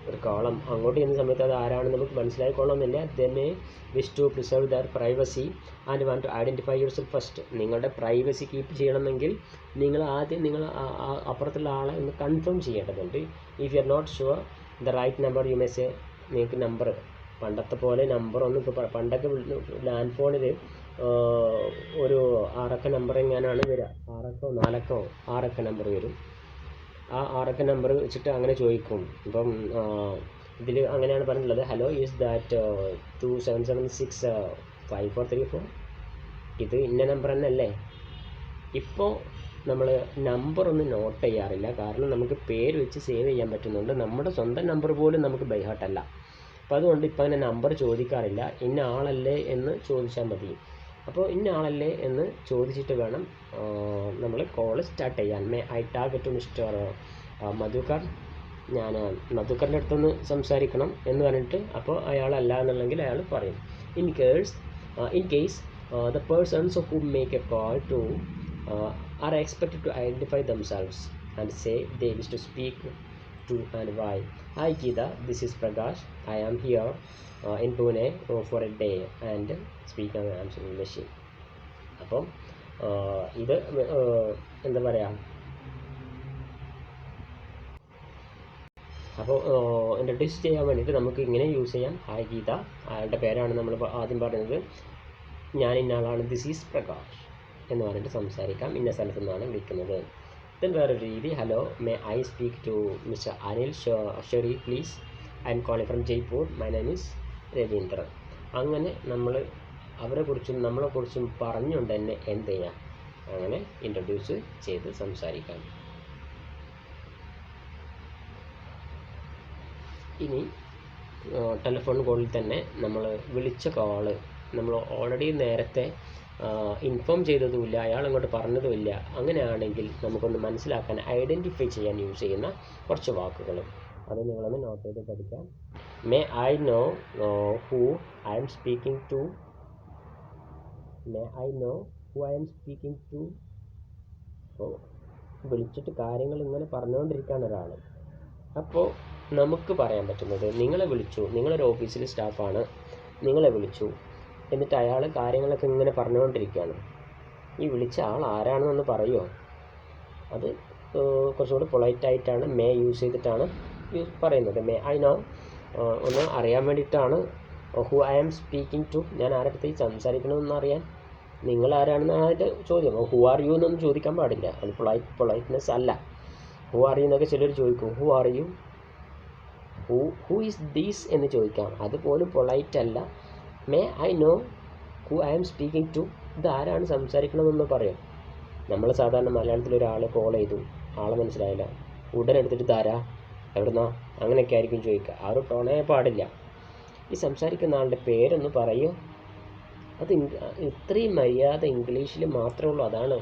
ഒരു കോളം അങ്ങോട്ട് ചെയ്യുന്ന സമയത്ത് അത് ആരാണെന്ന് നമുക്ക് മനസ്സിലായിക്കൊള്ളണമെന്നില്ല. They may wish to preserve their privacy and want to identify yourself first. നിങ്ങളുടെ പ്രൈവസി കീപ്പ് ചെയ്യണമെങ്കിൽ നിങ്ങൾ ആദ്യം അപ്പുറത്തുള്ള ആളെ ഒന്ന് കൺഫേം ചെയ്യേണ്ടതുണ്ട്. If you are not sure the right number you may say. നിങ്ങൾക്ക് നമ്പർ പണ്ടത്തെ പോലെ നമ്പറൊന്നും ഇപ്പോൾ പണ്ടൊക്കെ ലാൻഡ് ഫോണിൽ ഒരു 6 അക്ക നമ്പർ എങ്ങനെയാണ് വരിക, 6 അക്ക നമ്പർ വരും. ആ 6 അക്ക നമ്പർ വെച്ചിട്ട് അങ്ങനെ ചോദിക്കും. ഇപ്പം ഇതിൽ അങ്ങനെയാണ് പറഞ്ഞിട്ടുള്ളത്, ഹലോ ഈസ് ദാറ്റ് 27765434, ഇത് ഇന്ന നമ്പർ തന്നെ അല്ലേ. ഇപ്പോൾ നമ്മൾ നമ്പറൊന്നും നോട്ട് ചെയ്യാറില്ല, കാരണം നമുക്ക് പേര് വെച്ച് സേവ് ചെയ്യാൻ പറ്റുന്നുണ്ട്. നമ്മുടെ സ്വന്തം നമ്പർ പോലും നമുക്ക് ബൈ ഹാർട്ടല്ല. അപ്പോൾ അതുകൊണ്ട് ഇപ്പോൾ അങ്ങനെ നമ്പർ ചോദിക്കാറില്ല. ഇന്ന ആളല്ലേ എന്ന് ചോദിച്ചാൽ മതി. അപ്പോൾ ഇന്ന ആളല്ലേ എന്ന് ചോദിച്ചിട്ട് വേണം നമ്മൾ കോൾ സ്റ്റാർട്ട് ചെയ്യാൻ. May I talk to mister Madhukar, ഞാൻ മധുക്കറിൻ്റെ അടുത്തൊന്ന് സംസാരിക്കണം എന്ന് പറഞ്ഞിട്ട്, അപ്പോൾ അയാളല്ല എന്നുണ്ടെങ്കിൽ അയാൾ പറയും. In case the persons who make a call to are expected to identify themselves and say they wish to speak to and why. Hi Geeta, this is Prakash. I am here in Pune for a day and speak on answering machine. അപ്പം ഇത് എന്താ പറയുക, അപ്പോൾ ഇൻട്രൊഡ്യൂസ് ചെയ്യാൻ വേണ്ടിയിട്ട് നമുക്ക് ഇങ്ങനെ യൂസ് ചെയ്യാം. ഹായ് ഗീത, അയാളുടെ പേരാണ് നമ്മൾ ആദ്യം പറയുന്നത്. ഞാൻ ഇന്ന ആളാണ്, ദിസ് ഈസ് പ്രകാശ് എന്ന് പറഞ്ഞിട്ട് സംസാരിക്കാം. ഇന്ന സ്ഥലത്തു നിന്നാണ് വിളിക്കുന്നത്. ദെൻ വേറൊരു രീതി, hello may I speak to mister Anil Sherry please, I am calling from Jaipur, my name is Raveendran. അങ്ങനെ നമ്മൾ അവരെക്കുറിച്ചും നമ്മളെക്കുറിച്ചും പറഞ്ഞുകൊണ്ട് തന്നെ എന്ത് ചെയ്യാം, അങ്ങനെ ഇൻട്രൊഡ്യൂസ് ചെയ്ത് സംസാരിക്കാം. ഇനി ടെലിഫോൺ കോളിൽ തന്നെ നമ്മൾ വിളിച്ച കോള് നമ്മൾ ഓൾറെഡി നേരത്തെ ഇൻഫോം ചെയ്തതുമില്ല, അയാൾ അങ്ങോട്ട് പറഞ്ഞതുമില്ല. അങ്ങനെയാണെങ്കിൽ നമുക്കൊന്ന് മനസ്സിലാക്കാൻ, ഐഡൻറ്റിഫൈ ചെയ്യാൻ യൂസ് ചെയ്യുന്ന കുറച്ച് വാക്കുകൾ അത് നിങ്ങളൊന്ന് നോട്ട് ചെയ്ത് പഠിക്കാം. May I know who I am speaking to. May I know who I am speaking to. അപ്പോൾ വിളിച്ചിട്ട് കാര്യങ്ങൾ ഇങ്ങനെ പറഞ്ഞുകൊണ്ടിരിക്കുകയാണ് ഒരാൾ. അപ്പോൾ നമുക്ക് പറയാൻ പറ്റുന്നത്, നിങ്ങളെ വിളിച്ചു, നിങ്ങളൊരു ഓഫീസിൽ സ്റ്റാഫാണ്, നിങ്ങളെ വിളിച്ചു, എന്നിട്ട് അയാൾ കാര്യങ്ങളൊക്കെ ഇങ്ങനെ പറഞ്ഞുകൊണ്ടിരിക്കുകയാണ്. ഈ വിളിച്ച ആൾ ആരാണെന്നൊന്ന് പറയുമോ? അത് കുറച്ചുകൂടി പൊളൈറ്റായിട്ടാണ് മേ യൂസ് ചെയ്തിട്ടാണ് പറയുന്നത്. മേ ഐ നോ ഒന്ന് അറിയാൻ വേണ്ടിയിട്ടാണ്. Who I am speaking to, ഞാൻ ആരുടെ സംസാരിക്കണമെന്ന് അറിയാൻ. നിങ്ങൾ ആരാണെന്നാണ് അതിൻ്റെ ചോദ്യം. ഹു ആർ യു എന്നൊന്നും ചോദിക്കാൻ പാടില്ല, അത് പൊളൈറ്റ്നെസ് അല്ല. ഹു ആർ യു എന്നൊക്കെ ചിലർ ചോദിക്കും. Who are you, who is these എന്ന് ചോദിക്കാം, അതുപോലും പൊളൈറ്റ് അല്ല. May I know who I am speaking to, ഇത് ആരാണ് സംസാരിക്കണമെന്ന് പറയും. നമ്മൾ സാധാരണ മലയാളത്തിൽ ഒരാളെ കോൾ ചെയ്തു, ആളെ മനസ്സിലായില്ല, ഉടനെ എടുത്തിട്ട് ഇതാരാ, എവിടുന്നാ, അങ്ങനെയൊക്കെ ആയിരിക്കും ചോദിക്കുക. ആ ഒരു ടോണേ പാടില്ല. ഈ സംസാരിക്കുന്ന ആളുടെ പേരൊന്ന് പറയൂ. അത് ഇത്രയും മര്യാദ ഇംഗ്ലീഷിൽ മാത്രമേ ഉള്ളൂ. അതാണ്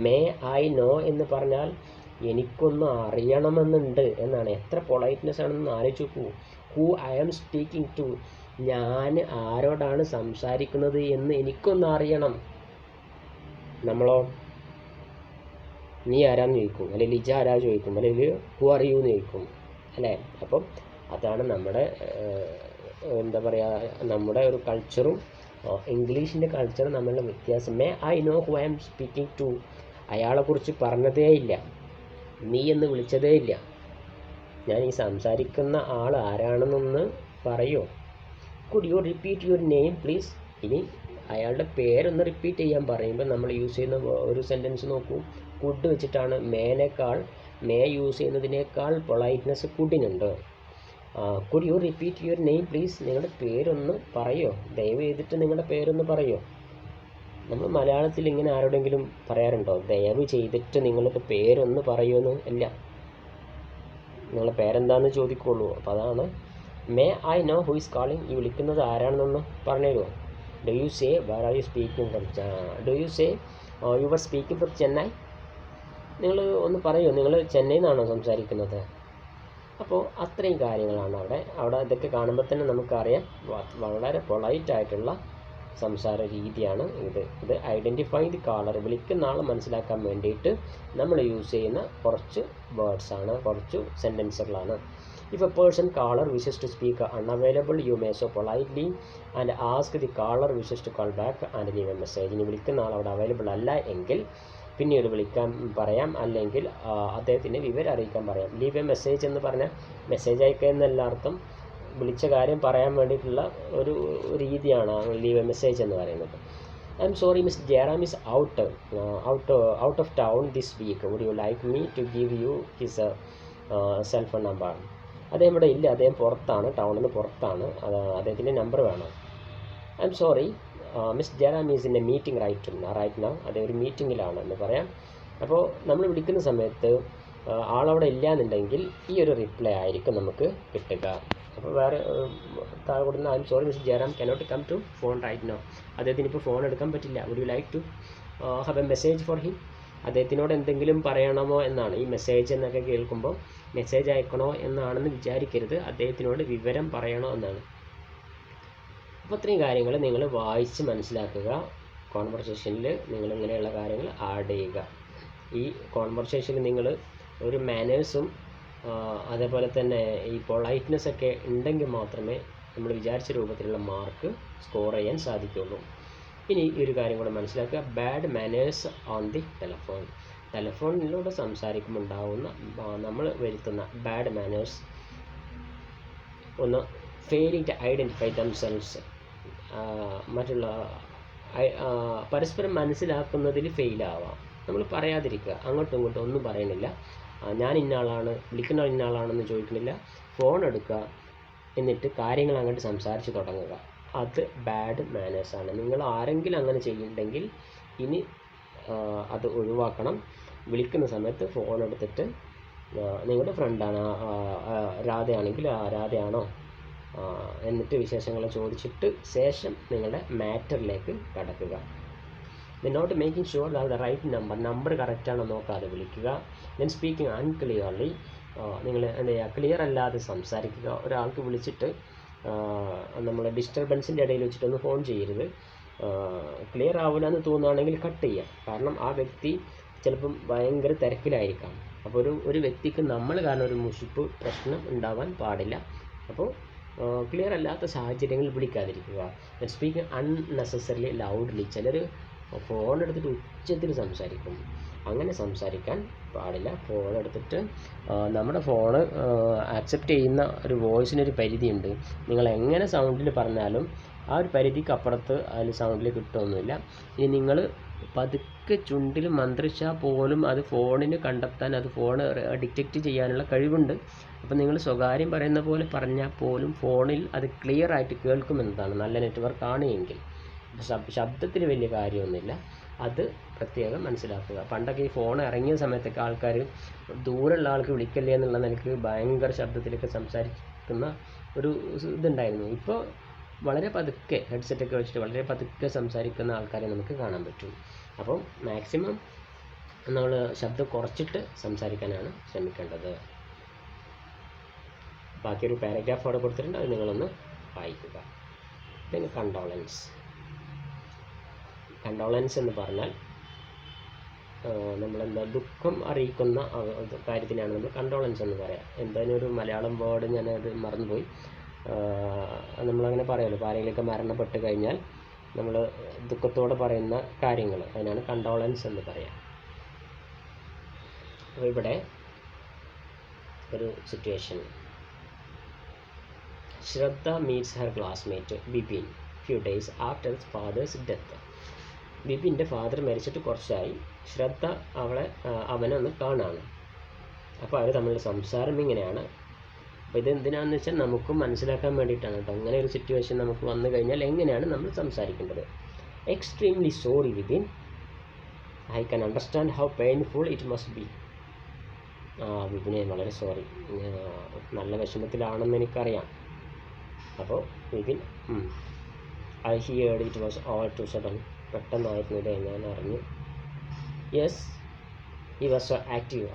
മേ ഐ നോ എന്ന് പറഞ്ഞാൽ എനിക്കൊന്ന് അറിയണമെന്നുണ്ട് എന്നാണ്. എത്ര പൊളൈറ്റ്നെസ് ആണെന്ന് ആലോചിച്ച് നോക്കൂ. Who I am speaking to, ഞാൻ ആരോടാണ് സംസാരിക്കുന്നത് എന്ന് എനിക്കൊന്ന് അറിയണം. നമ്മളോ, നീ ആരാന്ന് ചോദിക്കും, അല്ലെങ്കിൽ ലിജ ആരാ ചോദിക്കും, അല്ലെങ്കിൽ ഹു ആർ യു എന്ന് ചോദിക്കും അല്ലേ. അപ്പം അതാണ് നമ്മുടെ എന്താ പറയുക, നമ്മുടെ ഒരു കൾച്ചറും ഇംഗ്ലീഷിൻ്റെ കൾച്ചറും തമ്മിലുള്ള വ്യത്യാസം. May I know who I am speaking to, അയാളെക്കുറിച്ച് പറഞ്ഞതേ ഇല്ല, നീ എന്ന് വിളിച്ചതേ ഇല്ല. ഞാൻ ഈ സംസാരിക്കുന്ന ആൾ ആരാണെന്നൊന്ന് പറയോ. Could you repeat your name please. ഇനി അയാളുടെ പേരൊന്ന് റിപ്പീറ്റ് ചെയ്യാൻ പറയുമ്പോൾ നമ്മൾ യൂസ് ചെയ്യുന്ന ഒരു സെൻറ്റൻസ് നോക്കൂ. കുഡ് വെച്ചിട്ടാണ്. മേ യൂസ് ചെയ്യുന്നതിനേക്കാൾ പൊളൈറ്റ്നെസ് കുഡിനുണ്ട്. Could you repeat your name please, നിങ്ങളുടെ പേരൊന്ന് പറയോ, ദയവ് ചെയ്തിട്ട് നിങ്ങളുടെ പേരൊന്ന് പറയോ. നമ്മൾ മലയാളത്തിൽ ഇങ്ങനെ ആരോടെങ്കിലും പറയാറുണ്ടോ, ദയവ് ചെയ്തിട്ട് നിങ്ങളുടെ പേരൊന്ന് പറയുമെന്ന്? ഇല്ല, നിങ്ങളുടെ പേരെന്താണെന്ന് ചോദിക്കുള്ളൂ. അപ്പോൾ അതാണ് may I know who is calling, ഈ വിളിക്കുന്നത് ആരാണെന്നൊന്ന് പറഞ്ഞു തരുമോ. Do you say where are you speaking from, do you say you are speaking from Chennai, നിങ്ങൾ ഒന്ന് പറയുമോ, നിങ്ങൾ ചെന്നൈയിൽ നിന്നാണോ സംസാരിക്കുന്നത്. അപ്പോൾ അത്രയും കാര്യങ്ങളാണ് അവിടെ ഇതൊക്കെ കാണുമ്പോൾ തന്നെ നമുക്കറിയാം വളരെ പൊളൈറ്റായിട്ടുള്ള സംസാര രീതിയാണ് ഇത് ഐഡൻറ്റിഫൈ ദി കാളർ, വിളിക്കുന്ന ആളെ മനസ്സിലാക്കാൻ വേണ്ടിയിട്ട് നമ്മൾ യൂസ് ചെയ്യുന്ന കുറച്ച് വേർഡ്സാണ്, കുറച്ച് സെൻറ്റൻസുകളാണ്. If a person caller wishes to speak unavailable, you may so politely and ask the caller wishes to call back and leave a message. ഇനി വിളിക്കുന്ന ആൾ അവിടെ അവൈലബിൾ അല്ല എങ്കിൽ പിന്നീട് വിളിക്കാൻ പറയാം, അല്ലെങ്കിൽ അദ്ദേഹത്തിന് വിവരം അറിയിക്കാൻ പറയാം. ലീവ് എ മെസ്സേജ് എന്ന് പറഞ്ഞാൽ മെസ്സേജ് അയക്കുക എന്നല്ല അർത്ഥം, വിളിച്ച കാര്യം പറയാൻ വേണ്ടിയിട്ടുള്ള ഒരു രീതിയാണ് ലീവ് എ മെസ്സേജ് എന്ന് പറയുന്നത്. I am sorry miss Jayaram is out of town this week, would you like me to give you his cell phone number. അദ്ദേഹം ഇവിടെ ഇല്ല, അദ്ദേഹം പുറത്താണ്, ടൗണിൽ നിന്ന് പുറത്താണ്, അദ്ദേഹത്തിൻ്റെ നമ്പർ വേണം. I am sorry miss Jayaram is in a meeting right now, അദ്ദേഹം ഒരു മീറ്റിങ്ങിലാണ് എന്ന് പറയാം. അപ്പോൾ നമ്മൾ വിളിക്കുന്ന സമയത്ത് ആളവിടെ ഇല്ല എന്നുണ്ടെങ്കിൽ ഈ ഒരു റിപ്ലൈ ആയിരിക്കും നമുക്ക് കിട്ടുക. അപ്പോൾ വേറെ താഴെ കൊടുക്കുന്ന I am sorry miss Jayaram cannot come to phone right now, അദ്ദേഹത്തിന് ഇപ്പോൾ ഫോൺ എടുക്കാൻ പറ്റില്ല. Would you like to have a message for him, അദ്ദേഹത്തിനോട് എന്തെങ്കിലും പറയണമോ എന്നാണ്. ഈ മെസ്സേജ് എന്നൊക്കെ കേൾക്കുമ്പോൾ മെസ്സേജ് അയക്കണോ എന്നാണെന്ന് വിചാരിക്കരുത്, അദ്ദേഹത്തിനോട് വിവരം പറയണോ എന്നാണ്. അപ്പോൾ ഇത്രയും കാര്യങ്ങൾ നിങ്ങൾ വായിച്ച് മനസ്സിലാക്കുക. കോൺവെർസേഷനിൽ നിങ്ങൾ ഇങ്ങനെയുള്ള കാര്യങ്ങൾ ആഡ് ചെയ്യുക. ഈ കോൺവെർസേഷനിൽ നിങ്ങൾ ഒരു മാനേഴ്സും അതേപോലെ തന്നെ ഈ പൊളൈറ്റ്നെസ് ഒക്കെ ഉണ്ടെങ്കിൽ മാത്രമേ നമ്മൾ വിചാരിച്ച രൂപത്തിലുള്ള മാർക്ക് സ്കോർ ചെയ്യാൻ സാധിക്കുള്ളൂ. ഇനി ഈ ഒരു കാര്യം കൂടെ മനസ്സിലാക്കുക, ബാഡ് മാനേഴ്സ് ഓൺ ദി ടെലഫോണിലൂടെ സംസാരിക്കുമ്പോൾ ഉണ്ടാകുന്ന നമ്മൾ വരുത്തുന്ന ബാഡ് മാനേഴ്സ്. ഒന്ന്, ഫെയിലിംഗ് ടു ഐഡൻറ്റിഫൈ ദംസെൽവ്സ്, മറ്റുള്ള പരസ്പരം മനസ്സിലാക്കുന്നതിൽ ഫെയിലാവാം. നമ്മൾ പറയാതിരിക്കുക, അങ്ങോട്ടും ഇങ്ങോട്ടും ഒന്നും പറയണില്ല, ഞാൻ ഇന്ന ആളാണ്, വിളിക്കുന്ന ഇന്ന ആളാണെന്ന് ചോദിക്കണില്ല, ഫോൺ എടുക്കുക, എന്നിട്ട് കാര്യങ്ങൾ അങ്ങോട്ട് സംസാരിച്ച് തുടങ്ങുക. അത് ബാഡ് മാനേഴ്സാണ്. നിങ്ങൾ ആരെങ്കിലും അങ്ങനെ ചെയ്യുന്നുണ്ടെങ്കിൽ ഇനി അത് ഒഴിവാക്കണം. വിളിക്കുന്ന സമയത്ത് ഫോൺ എടുത്തിട്ട് നിങ്ങളുടെ ഫ്രണ്ടാണ്, രാധയാണെങ്കിൽ രാധയാണോ എന്നിട്ട് വിശേഷങ്ങൾ ചോദിച്ചിട്ട് ശേഷം നിങ്ങളുടെ മാറ്ററിലേക്ക് കടക്കുക. Not making sure the right number കറക്റ്റാണോ നോക്കാതെ വിളിക്കുക. ദെൻ സ്പീക്കിംഗ് അൺക്ലിയർലി, നിങ്ങൾ എന്താ ചെയ്യുക, ക്ലിയർ അല്ലാതെ സംസാരിക്കുക. ഒരാൾക്ക് വിളിച്ചിട്ട് നമ്മൾ ഡിസ്റ്റർബൻസിൻ്റെ ഇടയിൽ വെച്ചിട്ടൊന്ന് ഫോൺ ചെയ്യരുത്. ക്ലിയർ ആവില്ല എന്ന് തോന്നുകയാണെങ്കിൽ കട്ട് ചെയ്യാം. കാരണം ആ വ്യക്തി ചിലപ്പം ഭയങ്കര തിരക്കിലായിരിക്കാം. അപ്പോൾ ഒരു വ്യക്തിക്ക് നമ്മൾ കാരണം ഒരു മുഷിപ്പ് പ്രശ്നം ഉണ്ടാവാൻ പാടില്ല. അപ്പോൾ ക്ലിയർ അല്ലാത്ത സാഹചര്യങ്ങളിൽ വിളിക്കാതിരിക്കുക. Speaking unnecessarily loudly. ചിലർ ഫോൺ എടുത്തിട്ട് ഉച്ചത്തിൽ സംസാരിക്കും. അങ്ങനെ സംസാരിക്കാൻ പാടില്ല. ഫോൺ എടുത്തിട്ട് നമ്മുടെ ഫോണ് ആക്സെപ്റ്റ് ചെയ്യുന്ന ഒരു വോയിസിനൊരു പരിധിയുണ്ട്. നിങ്ങൾ എങ്ങനെ സൗണ്ടിൽ പറഞ്ഞാലും ആ ഒരു പരിധിക്ക് അപ്പുറത്ത് അതിൽ സൗണ്ടിൽ കിട്ടുമൊന്നുമില്ല. ഇനി നിങ്ങൾ പതുക്കെ ചുണ്ടിൽ മന്ത്രിച്ചാൽ പോലും അത് ഫോണിന് കണ്ടെത്താൻ, അത് ഫോൺ ഡിറ്റക്റ്റ് ചെയ്യാനുള്ള കഴിവുണ്ട്. അപ്പോൾ നിങ്ങൾ സ്വകാര്യം പറയുന്ന പോലെ പറഞ്ഞാൽ പോലും ഫോണിൽ അത് ക്ലിയർ ആയിട്ട് കേൾക്കുമെന്നതാണ്, നല്ല നെറ്റ്വർക്ക് ആണ് എങ്കിൽ. ശബ്ദത്തിൽ വലിയ കാര്യമൊന്നുമില്ല, അത് പ്രത്യേകം മനസ്സിലാക്കുക. പണ്ടൊക്കെ ഈ ഫോൺ ഇറങ്ങിയ സമയത്തൊക്കെ ആൾക്കാർ ദൂരമുള്ള ആൾക്ക് വിളിക്കല്ലേ എന്നുള്ള നിലയ്ക്ക് ഭയങ്കര ശബ്ദത്തിലൊക്കെ സംസാരിക്കുന്ന ഒരു ഇതുണ്ടായിരുന്നു. ഇപ്പോൾ വളരെ പതുക്കെ ഹെഡ്സെറ്റൊക്കെ വെച്ചിട്ട് വളരെ പതുക്കെ സംസാരിക്കുന്ന ആൾക്കാരെ നമുക്ക് കാണാൻ പറ്റും. അപ്പോൾ മാക്സിമം നമ്മൾ ശബ്ദം കുറച്ചിട്ട് സംസാരിക്കാനാണ് ശ്രമിക്കേണ്ടത്. ബാക്കിയൊരു പാരഗ്രാഫ് അവിടെ കൊടുത്തിട്ടുണ്ട്, അത് നിങ്ങളൊന്ന് വായിക്കുക. പിന്നെ കണ്ടോളൻസ് എന്ന് പറഞ്ഞാൽ നമ്മളെന്താ ദുഃഖം അറിയിക്കുന്ന കാര്യത്തിനാണ് നമ്മൾ കണ്ടോളൻസ് എന്ന് പറയാം. എന്തായാലും മലയാളം വേർഡ് ഞാനത് മറന്നുപോയി. നമ്മളങ്ങനെ പറയുമല്ലോ, ആരെങ്കിലുമൊക്കെ മരണപ്പെട്ട് കഴിഞ്ഞാൽ നമ്മൾ ദുഃഖത്തോടെ പറയുന്ന കാര്യങ്ങൾ, അതിനാണ് കണ്ടോളൻസ് എന്ന് പറയാം. അപ്പോൾ ഇവിടെ ഒരു situation. Shraddha meets her classmate Bipin few days after father's death. ബിപിൻ്റെ ഫാദർ മരിച്ചിട്ട് കുറച്ചായി. ശ്രദ്ധ അവനെ ഒന്ന് കാണാണ്. അപ്പോൾ അവർ തമ്മിലുള്ള സംസാരം ഇങ്ങനെയാണ്. അപ്പോൾ ഇതെന്തിനാണെന്ന് വെച്ചാൽ നമുക്കും മനസ്സിലാക്കാൻ വേണ്ടിയിട്ടാണ് കേട്ടോ. അങ്ങനെ ഒരു സിറ്റുവേഷൻ നമുക്ക് വന്നു കഴിഞ്ഞാൽ എങ്ങനെയാണ് നമ്മൾ സംസാരിക്കേണ്ടത്. Extremely sorry Vipin, I can understand how painful it must be. വിപിനെ വളരെ സോറി, നല്ല വിഷമത്തിലാണെന്ന് എനിക്കറിയാം. അപ്പോൾ Vipin, I heard it was all too sudden. പെട്ടെന്നായിരുന്നില്ലേ, ഞാൻ അറിഞ്ഞു. Yes, he was so active.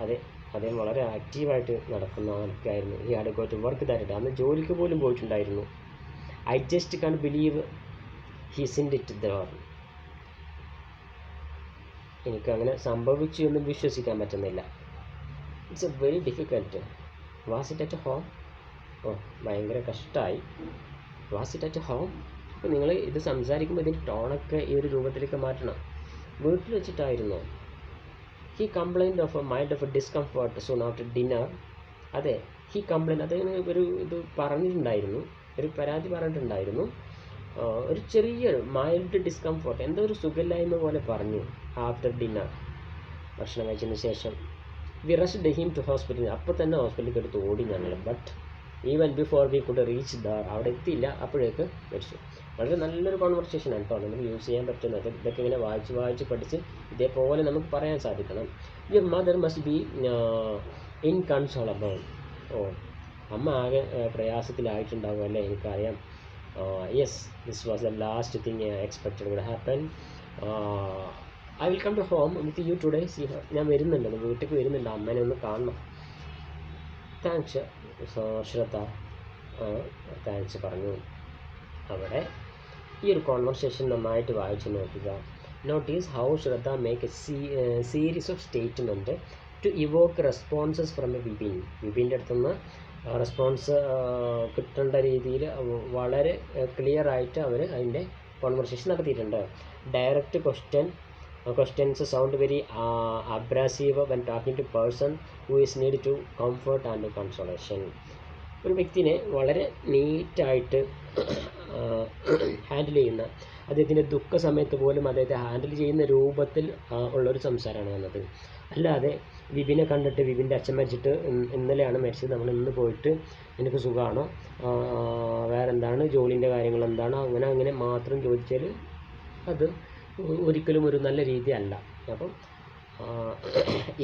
അദ്ദേഹം വളരെ ആക്റ്റീവായിട്ട് നടക്കുന്ന ആൾക്കായിരുന്നു. He had go to work that day. അന്ന് ജോലിക്ക് പോലും പോയിട്ടുണ്ടായിരുന്നു. I just can believe he sinned it there. എനിക്കങ്ങനെ സംഭവിച്ചു എന്ന് വിശ്വസിക്കാൻ പറ്റുന്നില്ല. It's a very difficult. Was it at home? ഭയങ്കര കഷ്ടമായി. Was it at home? അപ്പോൾ നിങ്ങൾ ഇത് സംസാരിക്കുമ്പോൾ ഇതിൻ്റെ ടോണൊക്കെ ഈ ഒരു രൂപത്തിലേക്ക് മാറ്റണം. വീട്ടിൽ വെച്ചിട്ടായിരുന്നോ? He complained of a mild of a discomfort soon after dinner. അതെ, ഹി കംപ്ലൈൻറ്റ്, അദ്ദേഹം ഒരു ഇത് പറഞ്ഞിട്ടുണ്ടായിരുന്നു, ഒരു പരാതി പറഞ്ഞിട്ടുണ്ടായിരുന്നു. ഒരു ചെറിയൊരു മൈൽഡ് ഡിസ്കംഫർട്ട്, എന്തോ ഒരു സുഖമില്ലായ്മ പോലെ പറഞ്ഞു ആഫ്റ്റർ ഡിന്നർ, ഭക്ഷണം കഴിച്ചതിന് ശേഷം. We rushed him to hospital. അപ്പോൾ തന്നെ ഹോസ്പിറ്റലിലേക്ക് എടുത്ത് ഓടി ഞങ്ങൾ. But even before we could reach there, അവിടെ എത്തിയില്ല, അപ്പോഴേക്ക് മരിച്ചു. വളരെ നല്ലൊരു കോൺവെർസേഷനാണ് കേട്ടോ, നമുക്ക് യൂസ് ചെയ്യാൻ പറ്റുന്നത്. ഇതൊക്കെ ഇങ്ങനെ വായിച്ച് പഠിച്ച് ഇതേപോലെ നമുക്ക് പറയാൻ സാധിക്കണം. Your mother must be inconsolable. അമ്മ ആകെ പ്രയാസത്തിലായിട്ടുണ്ടാവും അല്ലേ, എനിക്കറിയാം. Yes, this was the last thing expected would happen. I will come to home with you today. See her. ഞാൻ വരുന്നുണ്ട്, വീട്ടിലേക്ക് വരുന്നുണ്ട്, അമ്മേനെ ഒന്ന് കാണണം. താങ്ക്സ് ശ്രദ്ധ. താങ്ക്സ് പറഞ്ഞു. അവിടെ ഈ ഒരു കോൺവെർസേഷൻ നന്നായിട്ട് വായിച്ച് നോക്കുക. Notice how Shraddha make a series of statement to evoke responses from a Vipin. വിപിൻ്റെ അടുത്തുനിന്ന് റെസ്പോൺസ് കിട്ടേണ്ട രീതിയിൽ വളരെ ക്ലിയർ ആയിട്ട് അവർ അതിൻ്റെ കോൺവെർസേഷൻ നടത്തിയിട്ടുണ്ട്. Direct questions sound very abrasive when talking to person who is needed to comfort and consolation. ഒരു വ്യക്തിനെ വളരെ നീറ്റായിട്ട് ഹാൻഡിൽ ചെയ്യുന്ന, അദ്ദേഹത്തിൻ്റെ ദുഃഖ സമയത്ത് പോലും അദ്ദേഹത്തെ ഹാൻഡിൽ ചെയ്യുന്ന രൂപത്തിൽ ഉള്ളൊരു സംസാരമാണ് വന്നത്. അല്ലാതെ വിപിനെ കണ്ടിട്ട്, വിപിൻ്റെ അച്ഛൻ മരിച്ചിട്ട് ഇന്നലെയാണ് മരിച്ചത്, നമ്മൾ ഇന്ന് പോയിട്ട് എനിക്ക് സുഖമാണോ, വേറെന്താണ്, ജോലിൻ്റെ കാര്യങ്ങൾ എന്താണ്, അങ്ങനെ മാത്രം ചോദിച്ചാൽ അത് ഒരിക്കലും ഒരു നല്ല രീതി അല്ല. അപ്പം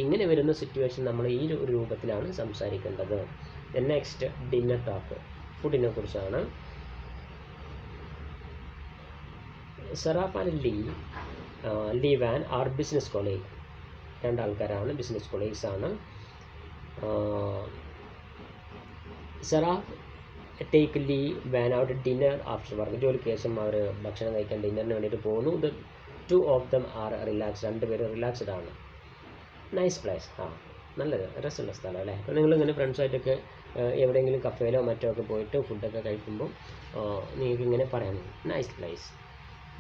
ഇങ്ങനെ വരുന്ന സിറ്റുവേഷൻ നമ്മൾ ഈ ഒരു രൂപത്തിലാണ് സംസാരിക്കേണ്ടത്. നെക്സ്റ്റ് ഡിന്നർ ടോക്ക്, ഫുഡിനെ കുറിച്ചാണ്. Saraf and Lee Wan are business colleague. രണ്ടാൾക്കാരാണ്, ബിസിനസ് കൊളീഗ്സ് ആണ്. Saraf take Lee Wan out dinner after work. ജോലിക്ക് ശേഷം അവർ ഭക്ഷണം കഴിക്കാൻ ഡിന്നറിന് വേണ്ടിയിട്ട് പോകുന്നു. The two of them are relaxed. രണ്ടുപേരും റിലാക്സ്ഡ് ആണ്. Nice place. നല്ലത്, രസമുള്ള സ്ഥലം അല്ലേ. അപ്പോൾ നിങ്ങളിങ്ങനെ ഫ്രണ്ട്സായിട്ടൊക്കെ എവിടെയെങ്കിലും കഫേയിലോ മറ്റോ ഒക്കെ പോയിട്ട് ഫുഡൊക്കെ കഴിക്കുമ്പോൾ നിങ്ങൾക്ക് ഇങ്ങനെ പറയാം നൈസ് പ്ലേസ്.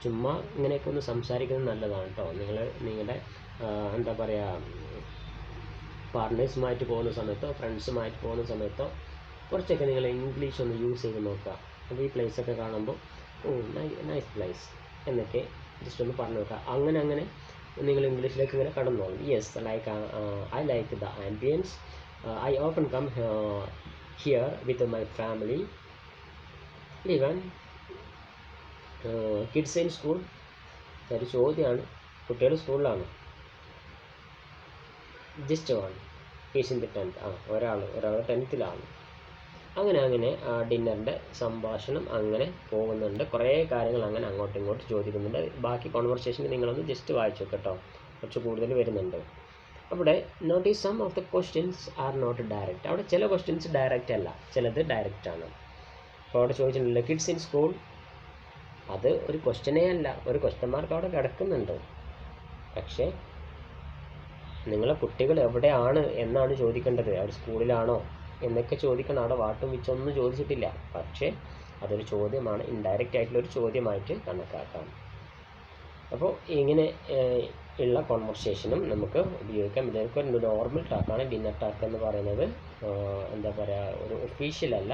ചുമ്മാ ഇങ്ങനെയൊക്കെ ഒന്ന് സംസാരിക്കുന്നത് നല്ലതാണ് കേട്ടോ. നിങ്ങളുടെ എന്താ പറയുക, പാർട്ട്നേഴ്സുമായിട്ട് പോകുന്ന സമയത്തോ ഫ്രണ്ട്സുമായിട്ട് പോകുന്ന സമയത്തോ കുറച്ചൊക്കെ നിങ്ങൾ ഇംഗ്ലീഷ് ഒന്ന് യൂസ് ചെയ്ത് നോക്കുക. അപ്പോൾ ഈ പ്ലേസൊക്കെ കാണുമ്പോൾ നൈസ് പ്ലേസ് എന്നൊക്കെ ജസ്റ്റ് ഒന്ന് പറഞ്ഞു നോക്കുക. അങ്ങനെ നിങ്ങൾ ഇംഗ്ലീഷിലേക്ക് ഇങ്ങനെ കടന്നോളും. Yes, like I like the ambience, I often come here with my family, even kids in school. ഒരു ചോദ്യമാണ്, കുട്ടികൾ സ്കൂളിലാണ്. Just one is in the 10th. ഒരാൾ 10th-ലാണ്. അങ്ങനെ ഡിന്നറിൻ്റെ സംഭാഷണം അങ്ങനെ പോകുന്നുണ്ട്. കുറേ കാര്യങ്ങൾ അങ്ങനെ അങ്ങോട്ടും ഇങ്ങോട്ടും ചോദിക്കുന്നുണ്ട്. ബാക്കി കോൺവെർസേഷന് നിങ്ങളൊന്ന് ജസ്റ്റ് വായിച്ചു കേട്ടോ, കുറച്ച് കൂടുതൽ വരുന്നുണ്ട്. അവിടെ notice some of the questions are not direct. അവിടെ ചില ക്വസ്റ്റ്യൻസ് ഡയറക്റ്റ് അല്ല, ചിലത് ഡയറക്റ്റ് ആണ്. അപ്പോൾ അവിടെ ചോദിച്ചിട്ടുണ്ടല്ലോ കിഡ്സ് ഇൻ സ്കൂൾ, അത് ഒരു ക്വസ്റ്റ്യനേ അല്ല, ഒരു ക്വസ്റ്റ്യൻ മാർക്ക് അവിടെ കിടക്കുന്നുണ്ട്. പക്ഷേ നിങ്ങളെ കുട്ടികൾ എവിടെയാണ് എന്നാണ് ചോദിക്കേണ്ടത്. അവർ സ്കൂളിലാണോ എന്നൊക്കെ ചോദിക്കണം. അവിടെ വാട്ടും വിച്ചൊന്നും ചോദിച്ചിട്ടില്ല. പക്ഷേ അതൊരു ചോദ്യമാണ്, ഇൻഡയറക്റ്റ് ആയിട്ടുള്ളൊരു ചോദ്യമായിട്ട് കണക്കാക്കാം. അപ്പോൾ ഇങ്ങനെ ഉള്ള കോൺവെർസേഷനും നമുക്ക് ഉപയോഗിക്കാം. ഇതൊക്കെ ഒരു നോർമൽ ടാക്കാണ്. ഡിന്നർ ടാക്ക് എന്ന് പറയുന്നത് എന്താ പറയുക, ഒരു ഒഫീഷ്യൽ അല്ല,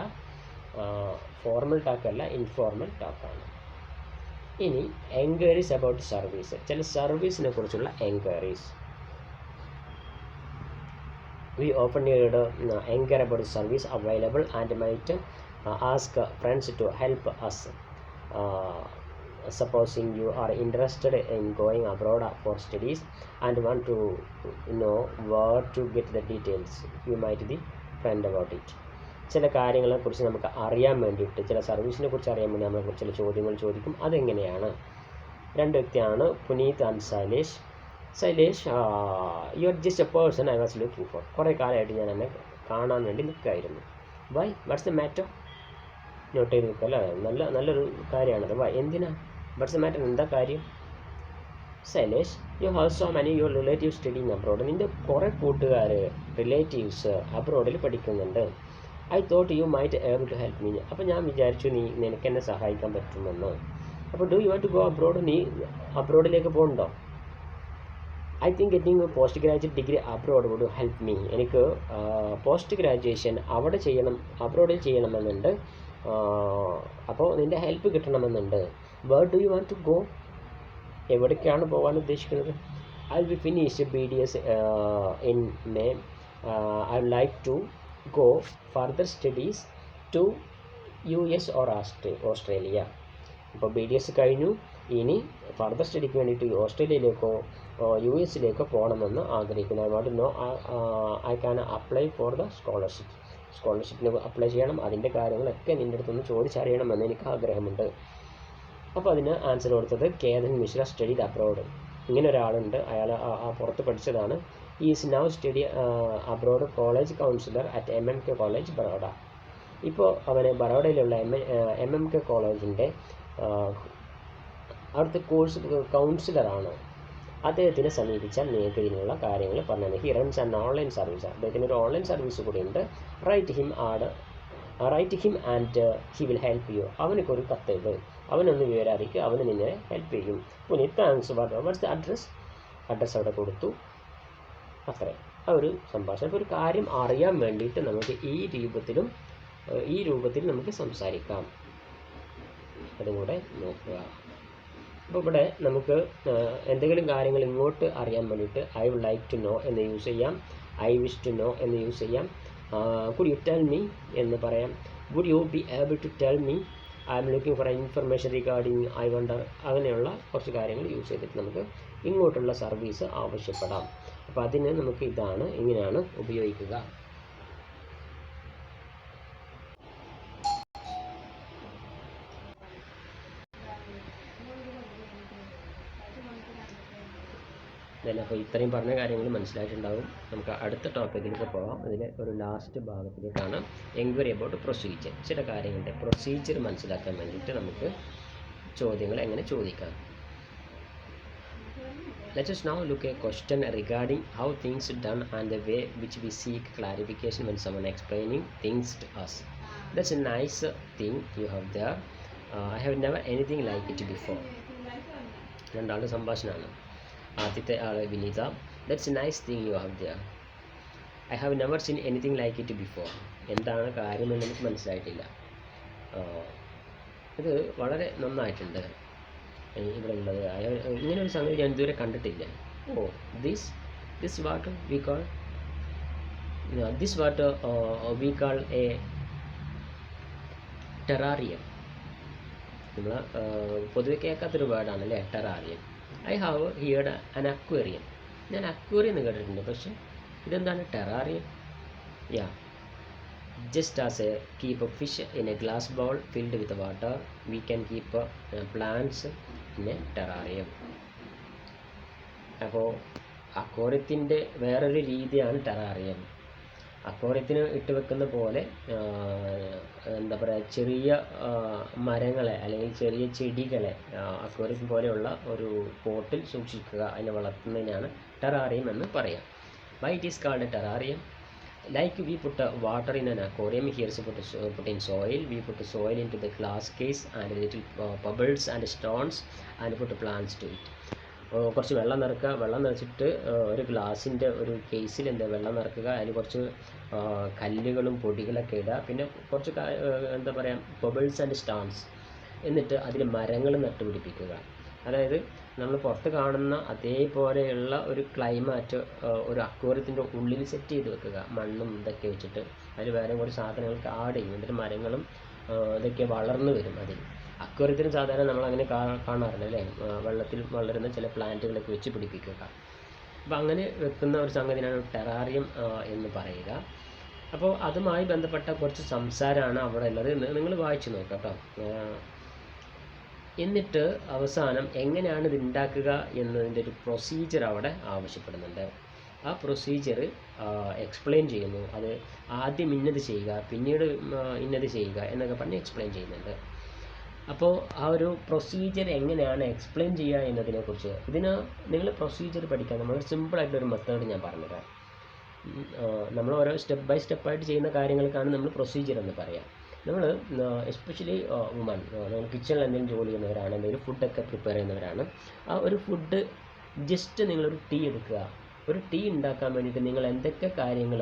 ഫോർമൽ ടാക്കല്ല, ഇൻഫോർമൽ ടാക്കാണ്. ഇനി എൻക്വയറീസ് അബൌട്ട് സർവീസ്, ചില സർവീസിനെ കുറിച്ചുള്ള enquiries. We often inquire about the service available and might ask friends to help us. Supposing you are interested in going abroad for studies and want to know where to get the details, you might be friend about it. ചില കാര്യങ്ങളെക്കുറിച്ച് നമുക്ക് അറിയാൻ വേണ്ടിയിട്ട്, ചില സർവീസിനെ കുറിച്ച് അറിയാൻ വേണ്ടി നമ്മളെ ചില ചോദ്യങ്ങൾ ചോദിക്കും. അതെങ്ങനെയാണ്? രണ്ട് വ്യക്തിയാണ്, Puneet and Shailesh. You are just a person I was looking for. കുറേ കാലമായിട്ട് ഞാൻ എന്നെ കാണാൻ വേണ്ടി നിൽക്കുമായിരുന്നു. Why, what's the matter? Note ചെയ്ത് നിൽക്കുക അല്ലേ, നല്ലൊരു കാര്യമാണത്. വൈ, എന്തിനാ? വാട്ട്സ് ദ മാറ്റർ, എന്താ കാര്യം? Shailesh, you have so many your relatives studying abroad. നിൻ്റെ കുറേ കൂട്ടുകാർ, റിലേറ്റീവ്സ് അബ്രോഡിൽ പഠിക്കുന്നുണ്ട്. I thought you might able to help me. അപ്പോൾ ഞാൻ വിചാരിച്ചു നിനക്ക് എന്നെ സഹായിക്കാൻ പറ്റുമെന്ന്. അപ്പോൾ do you want to go abroad? നീ അബ്രോഡിലേക്ക് പോകുന്നുണ്ടോ? I think getting post graduate degree abroad would help me. എനിക്ക് പോസ്റ്റ് ഗ്രാജുവേഷൻ അബ്രോഡിൽ ചെയ്യണമെന്നുണ്ട്. അപ്പോൾ നിൻ്റെ ഹെൽപ്പ് കിട്ടണമെന്നുണ്ട്. Where do you want to go? എവിടേക്കാണ് പോകാൻ ഉദ്ദേശിക്കുന്നത്? I will finish BDS in May. I would like to go further studies to US or Australia. ഇപ്പോൾ BDS കഴിഞ്ഞു, ഇനി ഫർദർ സ്റ്റഡിക്ക് വേണ്ടിയിട്ട് ഓസ്ട്രേലിയയിലേക്കോ US പോകണമെന്ന് ആഗ്രഹിക്കുന്നു. അതുകൊണ്ട് I can apply for the സ്കോളർഷിപ്പിന് അപ്ലൈ ചെയ്യണം. അതിൻ്റെ കാര്യങ്ങളൊക്കെ നിൻ്റെ അടുത്തൊന്ന് ചോദിച്ചറിയണമെന്ന് എനിക്ക് ആഗ്രഹമുണ്ട്. അപ്പോൾ അതിന് ആൻസർ കൊടുത്തത് കേതൻ മിശ്ര സ്റ്റഡിഡ് അബ്രോഡ്. ഇങ്ങനെ ഒരാളുണ്ട്, അയാൾ പുറത്ത് പഠിച്ചതാണ്. Is now study abroad college councillor at MMK college Baroda. ഇപ്പോൾ അവന് ബറോഡയിലുള്ള MMK കോളേജിൻ്റെ അവിടുത്തെ കോഴ്സ് കൗൺസിലറാണ്. അദ്ദേഹത്തിനെ സമീപിച്ചാൽ നിങ്ങൾക്ക് ഇതിനുള്ള കാര്യങ്ങൾ പറഞ്ഞു. He runs an online service. അദ്ദേഹത്തിന് ഒരു ഓൺലൈൻ സർവീസ് കൂടിയുണ്ട്. Write him and he will help you. അവനൊരു കത്തെഴുത്, അവനൊന്ന് വിവരം അറിയിക്കുക, അവന് നിന്നെ ഹെൽപ്പ് ചെയ്യും. Puneet thanks. What's the address അവിടെ കൊടുത്തു. അത്രേ ആ ഒരു സംഭാഷണം. ഇപ്പോൾ ഒരു കാര്യം അറിയാൻ വേണ്ടിയിട്ട് നമുക്ക് ഈ രൂപത്തിൽ നമുക്ക് സംസാരിക്കാം. അതും കൂടെ നോക്കുക. അപ്പോൾ ഇവിടെ നമുക്ക് എന്തെങ്കിലും കാര്യങ്ങൾ ഇങ്ങോട്ട് അറിയാൻ വേണ്ടിയിട്ട് I would like to know എന്ന് യൂസ് ചെയ്യാം, ഐ വിഷ് ടു നോ എന്ന് യൂസ് ചെയ്യാം. കുഡ് യു ടെൽ മീ എന്ന് പറയാം. Would you be able to tell me I am looking for information regarding I wonder. അങ്ങനെയുള്ള കുറച്ച് കാര്യങ്ങൾ യൂസ് ചെയ്തിട്ട് നമുക്ക് ഇങ്ങോട്ടുള്ള സർവീസ് ആവശ്യപ്പെടാം. അപ്പോൾ അതിന് നമുക്ക് ഇങ്ങനെയാണ് ഉപയോഗിക്കുക. അപ്പോൾ ഇത്രയും പറഞ്ഞ കാര്യങ്ങൾ മനസ്സിലായിട്ടുണ്ടാവും. നമുക്ക് അടുത്ത ടോപ്പിക്കിലേക്ക് പോകാം. ഇതിലെ ഒരു ലാസ്റ്റ് ഭാഗത്തിലേക്കാണ് എൻക്വയറി അബൌട്ട് പ്രൊസീജിയർ. ചില കാര്യങ്ങളുടെ പ്രൊസീജിയർ മനസ്സിലാക്കാൻ വേണ്ടിയിട്ട് നമുക്ക് ചോദ്യങ്ങൾ എങ്ങനെ ചോദിക്കാം. Let us now look at a question regarding how things are done and the way which we seek clarification when someone explaining things to us. That's a nice thing you have there. I have never anything like it before. രണ്ടാളുടെ സംഭാഷണമാണ്. ആദ്യത്തെ ആൾ വിനീത. That's a nice thing you have there. I have never seen anything like it before. എന്താണ് കാര്യമെന്ന് എനിക്ക് മനസ്സിലായിട്ടില്ല. ഇത് വളരെ നന്നായിട്ടുണ്ട് ഇവിടെ ഉള്ളത്. ഇങ്ങനെ ഒരു സംഗതി ഞാൻ ഇതുവരെ കണ്ടിട്ടില്ല. Oh this what we call a terrarium. നമ്മൾ പൊതുവെ കേൾക്കാത്തൊരു വേർഡാണ് അല്ലേ, terrarium. I have heard an aquarium. ഞാൻ അക്വേറിയം എന്ന് കേട്ടിട്ടുണ്ട്, പക്ഷെ ഇതെന്താണ് terrarium? Yeah, just as a keep a fish in a glass bowl filled with water, we can keep plants in a terrarium. അപ്പോൾ അക്വേറിയത്തിൻ്റെ വേറൊരു രീതിയാണ് ടെറാറിയം. അക്വേറിയത്തിന് ഇട്ട് വെക്കുന്ന പോലെ എന്താ പറയുക, ചെറിയ മരങ്ങളെ അല്ലെങ്കിൽ ചെറിയ ചെടികളെ അക്വേറിയം പോലെയുള്ള ഒരു പോട്ടിൽ സൂക്ഷിക്കുക, അതിനെ വളർത്തുന്നതിനാണ് ടെറാറിയം എന്ന് പറയാം. Why it is called a terrarium? Like we put water in an aquarium, here is put in soil, we put soil into the glass case and little pebbles and stones and put plants to it. കുറച്ച് വെള്ളം നിറക്കുക, വെള്ളം നിറച്ചിട്ട് ഒരു ഗ്ലാസിൻ്റെ ഒരു കേസിൽ വെള്ളം നിറക്കുക, അതിൽ കുറച്ച് കല്ലുകളും പൊടികളൊക്കെ ഇടുക, പിന്നെ കുറച്ച് എന്താ പറയുക പെബിൾസ് ആൻഡ് സ്റ്റോൺസ്, എന്നിട്ട് അതിൽ മരങ്ങൾ നട്ടുപിടിപ്പിക്കുക. അതായത് നമ്മൾ പുറത്ത് കാണുന്ന അതേപോലെയുള്ള ഒരു ക്ലൈമാറ്റ് ഒരു അക്വേറിയത്തിൻ്റെ ഉള്ളിൽ സെറ്റ് ചെയ്ത് വെക്കുക, മണ്ണും ഇതൊക്കെ വെച്ചിട്ട് അതിൽ വേറെ കുറച്ച് സാധനങ്ങൾക്ക് ആഡ് ചെയ്യും, എന്നിട്ട് മരങ്ങളും ഇതൊക്കെ വളർന്നു വരും. അതിൽ അക്വേറിയത്തിന് സാധാരണ നമ്മളങ്ങനെ കാണാറില്ല അല്ലേ, വെള്ളത്തിൽ വളരുന്ന ചില പ്ലാന്റുകളൊക്കെ വെച്ച് പിടിപ്പിക്കുക. അപ്പോൾ അങ്ങനെ വെക്കുന്ന ഒരു സംഗതിയാണ് ടെറാറിയം എന്ന് പറയുക. അപ്പോൾ അതുമായി ബന്ധപ്പെട്ട കുറച്ച് സംസാരമാണ് അവിടെ ഉള്ളത്. നിങ്ങൾ വായിച്ചു നോക്കാം കേട്ടോ. എന്നിട്ട് അവസാനം എങ്ങനെയാണ് ഇത് ഉണ്ടാക്കുക എന്നതിൻ്റെ ഒരു പ്രൊസീജിയർ അവിടെ ആവശ്യപ്പെടുന്നുണ്ട്. ആ പ്രൊസീജിയർ എക്സ്പ്ലെയിൻ ചെയ്യുന്നു. അത് ആദ്യം ഇന്നത് ചെയ്യുക, പിന്നീട് ഇന്നത് ചെയ്യുക എന്നൊക്കെ പറഞ്ഞ് എക്സ്പ്ലെയിൻ ചെയ്യുന്നുണ്ട്. അപ്പോൾ ആ ഒരു പ്രൊസീജിയർ എങ്ങനെയാണ് എക്സ്പ്ലെയിൻ ചെയ്യുക എന്നതിനെക്കുറിച്ച് നിങ്ങൾ പ്രൊസീജിയർ പഠിക്കാൻ നമ്മൾ സിമ്പിളായിട്ടൊരു മെത്തേഡ് ഞാൻ പറഞ്ഞുതരാം. നമ്മൾ ഓരോ സ്റ്റെപ്പ് ബൈ സ്റ്റെപ്പായിട്ട് ചെയ്യുന്ന കാര്യങ്ങൾക്കാണ് നമ്മൾ പ്രൊസീജിയർ എന്ന് പറയാം. നമ്മൾ എസ്പെഷ്യലി വുമൺ, നമ്മൾ കിച്ചണിൽ എന്തെങ്കിലും ജോലി ചെയ്യുന്നവരാണ്, എന്തെങ്കിലും ഫുഡൊക്കെ പ്രിപ്പയർ ചെയ്യുന്നവരാണ്. ആ ഒരു ഫുഡ് ജസ്റ്റ് നിങ്ങളൊരു ടീ എടുക്കുക. ഒരു ടീ ഉണ്ടാക്കാൻ വേണ്ടിയിട്ട് നിങ്ങൾ എന്തൊക്കെ കാര്യങ്ങൾ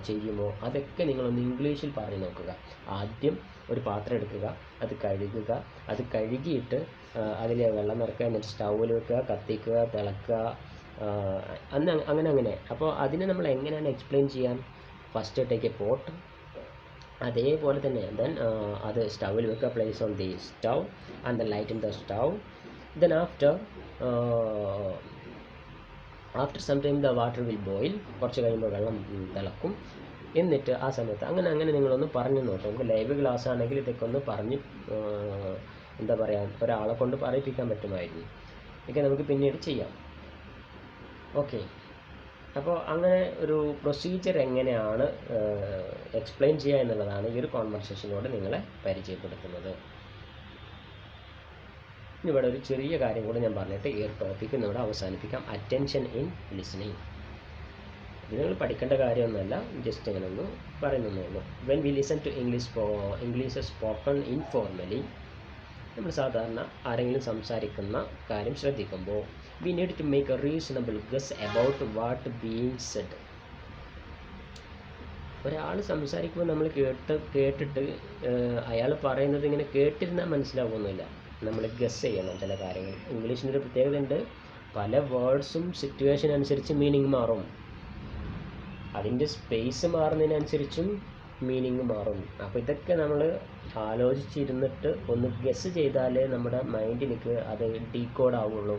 ചെയ്യുമോ അതൊക്കെ നിങ്ങളൊന്ന് ഇംഗ്ലീഷിൽ പറഞ്ഞു നോക്കുക. ആദ്യം ഒരു പാത്രം എടുക്കുക, അത് കഴുകുക, അത് കഴുകിയിട്ട് അതിൽ വെള്ളം നിറക്കുക, എന്നിട്ട് സ്റ്റൗവിൽ വെക്കുക, കത്തിക്കുക, തിളക്കുക, അങ്ങനെ. അപ്പോൾ അതിനെ നമ്മൾ എങ്ങനെയാണ് എക്സ്പ്ലെയിൻ ചെയ്യാൻ? ഫസ്റ്റ് ടേക്ക് എ പോട്ട്, അതേപോലെ തന്നെ ദെൻ അത് സ്റ്റൗവിൽ വെക്കുക, place on the stove and then light in the stove. Then after some time the water will boil, കുറച്ച് കഴിയുമ്പോൾ വെള്ളം തിളക്കും. എന്നിട്ട് ആ സമയത്ത് അങ്ങനെ നിങ്ങളൊന്ന് പറഞ്ഞു നോക്കാം. നമുക്ക് ലൈവ് ക്ലാസ് ആണെങ്കിൽ ഇതൊക്കെ ഒന്ന് പറഞ്ഞ് എന്താ പറയുക, ഒരാളെ കൊണ്ട് പറയിപ്പിക്കാൻ പറ്റുമായിരുന്നു. ഇതൊക്കെ നമുക്ക് പിന്നീട് ചെയ്യാം. ഓക്കെ, അപ്പോൾ അങ്ങനെ ഒരു പ്രൊസീജിയർ എങ്ങനെയാണ് എക്സ്പ്ലെയിൻ ചെയ്യുക എന്നുള്ളതാണ് ഈ ഒരു കോൺവെർസേഷനോട് നിങ്ങളെ പരിചയപ്പെടുത്തുന്നത്. ഇവിടെ ഒരു ചെറിയ കാര്യം കൂടെ ഞാൻ പറഞ്ഞിട്ട് ഈ ഒരു ടോപ്പിക്ക് ഇവിടെ അവസാനിപ്പിക്കാം. Attention in listening. ഇത് നിങ്ങൾ പഠിക്കേണ്ട കാര്യമൊന്നുമല്ല, ജസ്റ്റ് ഇങ്ങനെ ഒന്ന് പറയുന്നേ ഉള്ളൂ. When we listen to English spoken informally, നമ്മൾ സാധാരണ ആരെങ്കിലും സംസാരിക്കുന്ന കാര്യം ശ്രദ്ധിക്കുമ്പോൾ we need to make a reasonable guess about what being said. ഒരാൾ സംസാരിക്കുമ്പോൾ നമ്മൾ കേട്ടിട്ട് അയാൾ പറയുന്നത് ഇങ്ങനെ കേട്ടിരുന്നാൽ മനസ്സിലാവുന്നില്ല, നമ്മൾ ഗസ് ചെയ്യണം ചില കാര്യങ്ങൾ. ഇംഗ്ലീഷിനൊരു പ്രത്യേകത ഉണ്ട്, പല വേർഡ്സും സിറ്റുവേഷൻ അനുസരിച്ച് മീനിങ് മാറും, അതിൻ്റെ സ്പേസ് മാറുന്നതിനനുസരിച്ചും മീനിങ് മാറും. അപ്പോൾ ഇതൊക്കെ നമ്മൾ ആലോചിച്ചിരുന്നിട്ട് ഒന്ന് ഗസ് ചെയ്താലേ നമ്മുടെ മൈൻഡിലേക്ക് അത് ഡീകോഡ് ആവുള്ളൂ.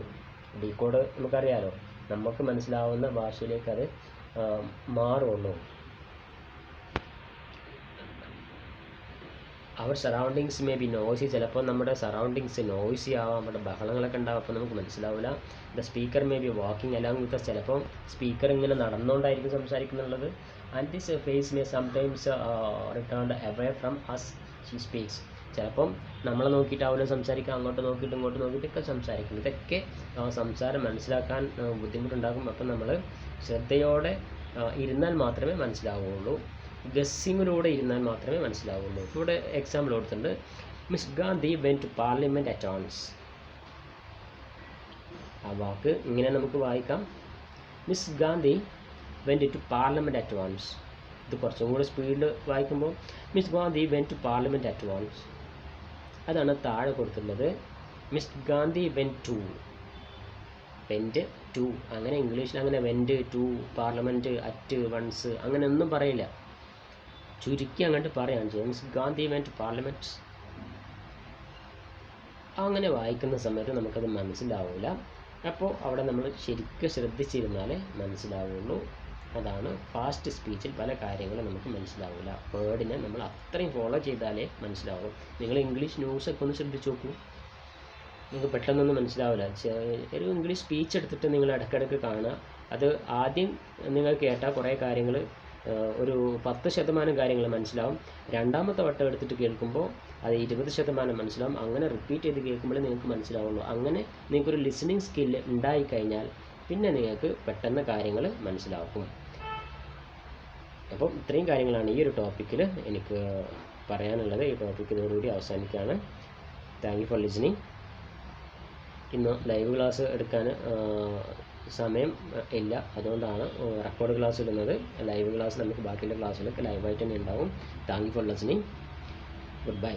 ഡീകോഡ് നമുക്കറിയാലോ, നമുക്ക് മനസ്സിലാവുന്ന ഭാഷയിലേക്ക് അത് മാറുള്ളൂ. Our surroundings may be noisy, ചിലപ്പോൾ നമ്മുടെ സറൗണ്ടിങ്സ് നോയ്സി ആവാം, നമ്മുടെ ബഹളങ്ങളൊക്കെ ഉണ്ടാവും, അപ്പോൾ നമുക്ക് മനസ്സിലാവില്ല. The speaker may be walking along with, ചിലപ്പോൾ സ്പീക്കർ ഇങ്ങനെ നടന്നുകൊണ്ടായിരിക്കും സംസാരിക്കുന്നുള്ളത്. And this face may sometimes returned away from us she speaks, ചിലപ്പം നമ്മളെ നോക്കിയിട്ടാവില്ല സംസാരിക്കുക, അങ്ങോട്ട് നോക്കിയിട്ട് ഇങ്ങോട്ട് നോക്കിയിട്ടൊക്കെ സംസാരിക്കും. ഇതൊക്കെ സംസാരം മനസ്സിലാക്കാൻ ബുദ്ധിമുട്ടുണ്ടാകും. അപ്പം നമ്മൾ ശ്രദ്ധയോടെ ഇരുന്നാൽ മാത്രമേ മനസ്സിലാവുകയുള്ളൂ. ഗസ്സിങ്ങിലൂടെ ഇരുന്നാൽ മാത്രമേ മനസ്സിലാവുകയുള്ളൂ. ഇവിടെ എക്സാമ്പിൾ കൊടുത്തിട്ടുണ്ട്. Miss Gandhi went to parliament at once. ആ വാക്ക് ഇങ്ങനെ നമുക്ക് വായിക്കാം. Miss Gandhi went to parliament at once. ഇത് കുറച്ചും കൂടെ സ്പീഡിൽ വായിക്കുമ്പോൾ miss Gandhi went to parliament at once. അതാണ് താഴെ കൊടുത്തിട്ടുള്ളത്. Miss Gandhi went to. അങ്ങനെ ഇംഗ്ലീഷിൽ അങ്ങനെ went to, parliament, at, once അങ്ങനെ ഒന്നും പറയില്ല. ചുരുക്കി അങ്ങോട്ട് പറയുകയാണ് ചെയ്യുക. Miss Gandhi went to parliament. അങ്ങനെ വായിക്കുന്ന സമയത്ത് നമുക്കത് മനസ്സിലാവില്ല. അപ്പോൾ അവിടെ നമ്മൾ ശരിക്കും ശ്രദ്ധിച്ചിരുന്നാലേ മനസ്സിലാവുള്ളൂ. അതാണ് ഫാസ്റ്റ് സ്പീച്ചിൽ പല കാര്യങ്ങളും നമുക്ക് മനസ്സിലാവില്ല. വേർഡിനെ നമ്മൾ അത്രയും ഫോളോ ചെയ്താലേ മനസ്സിലാവും. നിങ്ങൾ ഇംഗ്ലീഷ് ന്യൂസൊക്കെ ഒന്ന് ശ്രദ്ധിച്ച് നോക്കൂ, നിങ്ങൾക്ക് പെട്ടെന്നൊന്നും മനസ്സിലാവില്ല. ഒരു ഇംഗ്ലീഷ് സ്പീച്ച് എടുത്തിട്ട് നിങ്ങൾ ഇടയ്ക്കിടയ്ക്ക് കാണുക. അത് ആദ്യം നിങ്ങൾ കേട്ടാൽ കുറേ കാര്യങ്ങൾ, ഒരു 10% കാര്യങ്ങൾ മനസ്സിലാവും. രണ്ടാമത്തെ വട്ടം എടുത്തിട്ട് കേൾക്കുമ്പോൾ അത് 20% മനസ്സിലാവും. അങ്ങനെ റിപ്പീറ്റ് ചെയ്ത് കേൾക്കുമ്പോഴേ നിങ്ങൾക്ക് മനസ്സിലാവുള്ളൂ. അങ്ങനെ നിങ്ങൾക്കൊരു ലിസണിങ് സ്കില്ല് ഉണ്ടായിക്കഴിഞ്ഞാൽ പിന്നെ നിങ്ങൾക്ക് പെട്ടെന്ന് കാര്യങ്ങൾ മനസ്സിലാക്കും. അപ്പം ഇത്രയും കാര്യങ്ങളാണ് ഈ ഒരു ടോപ്പിക്കിൽ എനിക്ക് പറയാനുള്ളത്. ഈ ടോപ്പിക്ക് ഇതോടുകൂടി അവസാനിക്കുകയാണ്. Thank you for listening. ഇന്ന് ലൈവ് ക്ലാസ് എടുക്കാൻ സമയം ഇല്ല, അതുകൊണ്ടാണ് റെക്കോർഡ് ക്ലാസ് ഇടുന്നത്. ലൈവ് ക്ലാസ് നമുക്ക് ബാക്കിയുള്ള ക്ലാസ്സുകളൊക്കെ ലൈവായിട്ട് തന്നെ ഉണ്ടാവും. Thank you for listening. Good bye.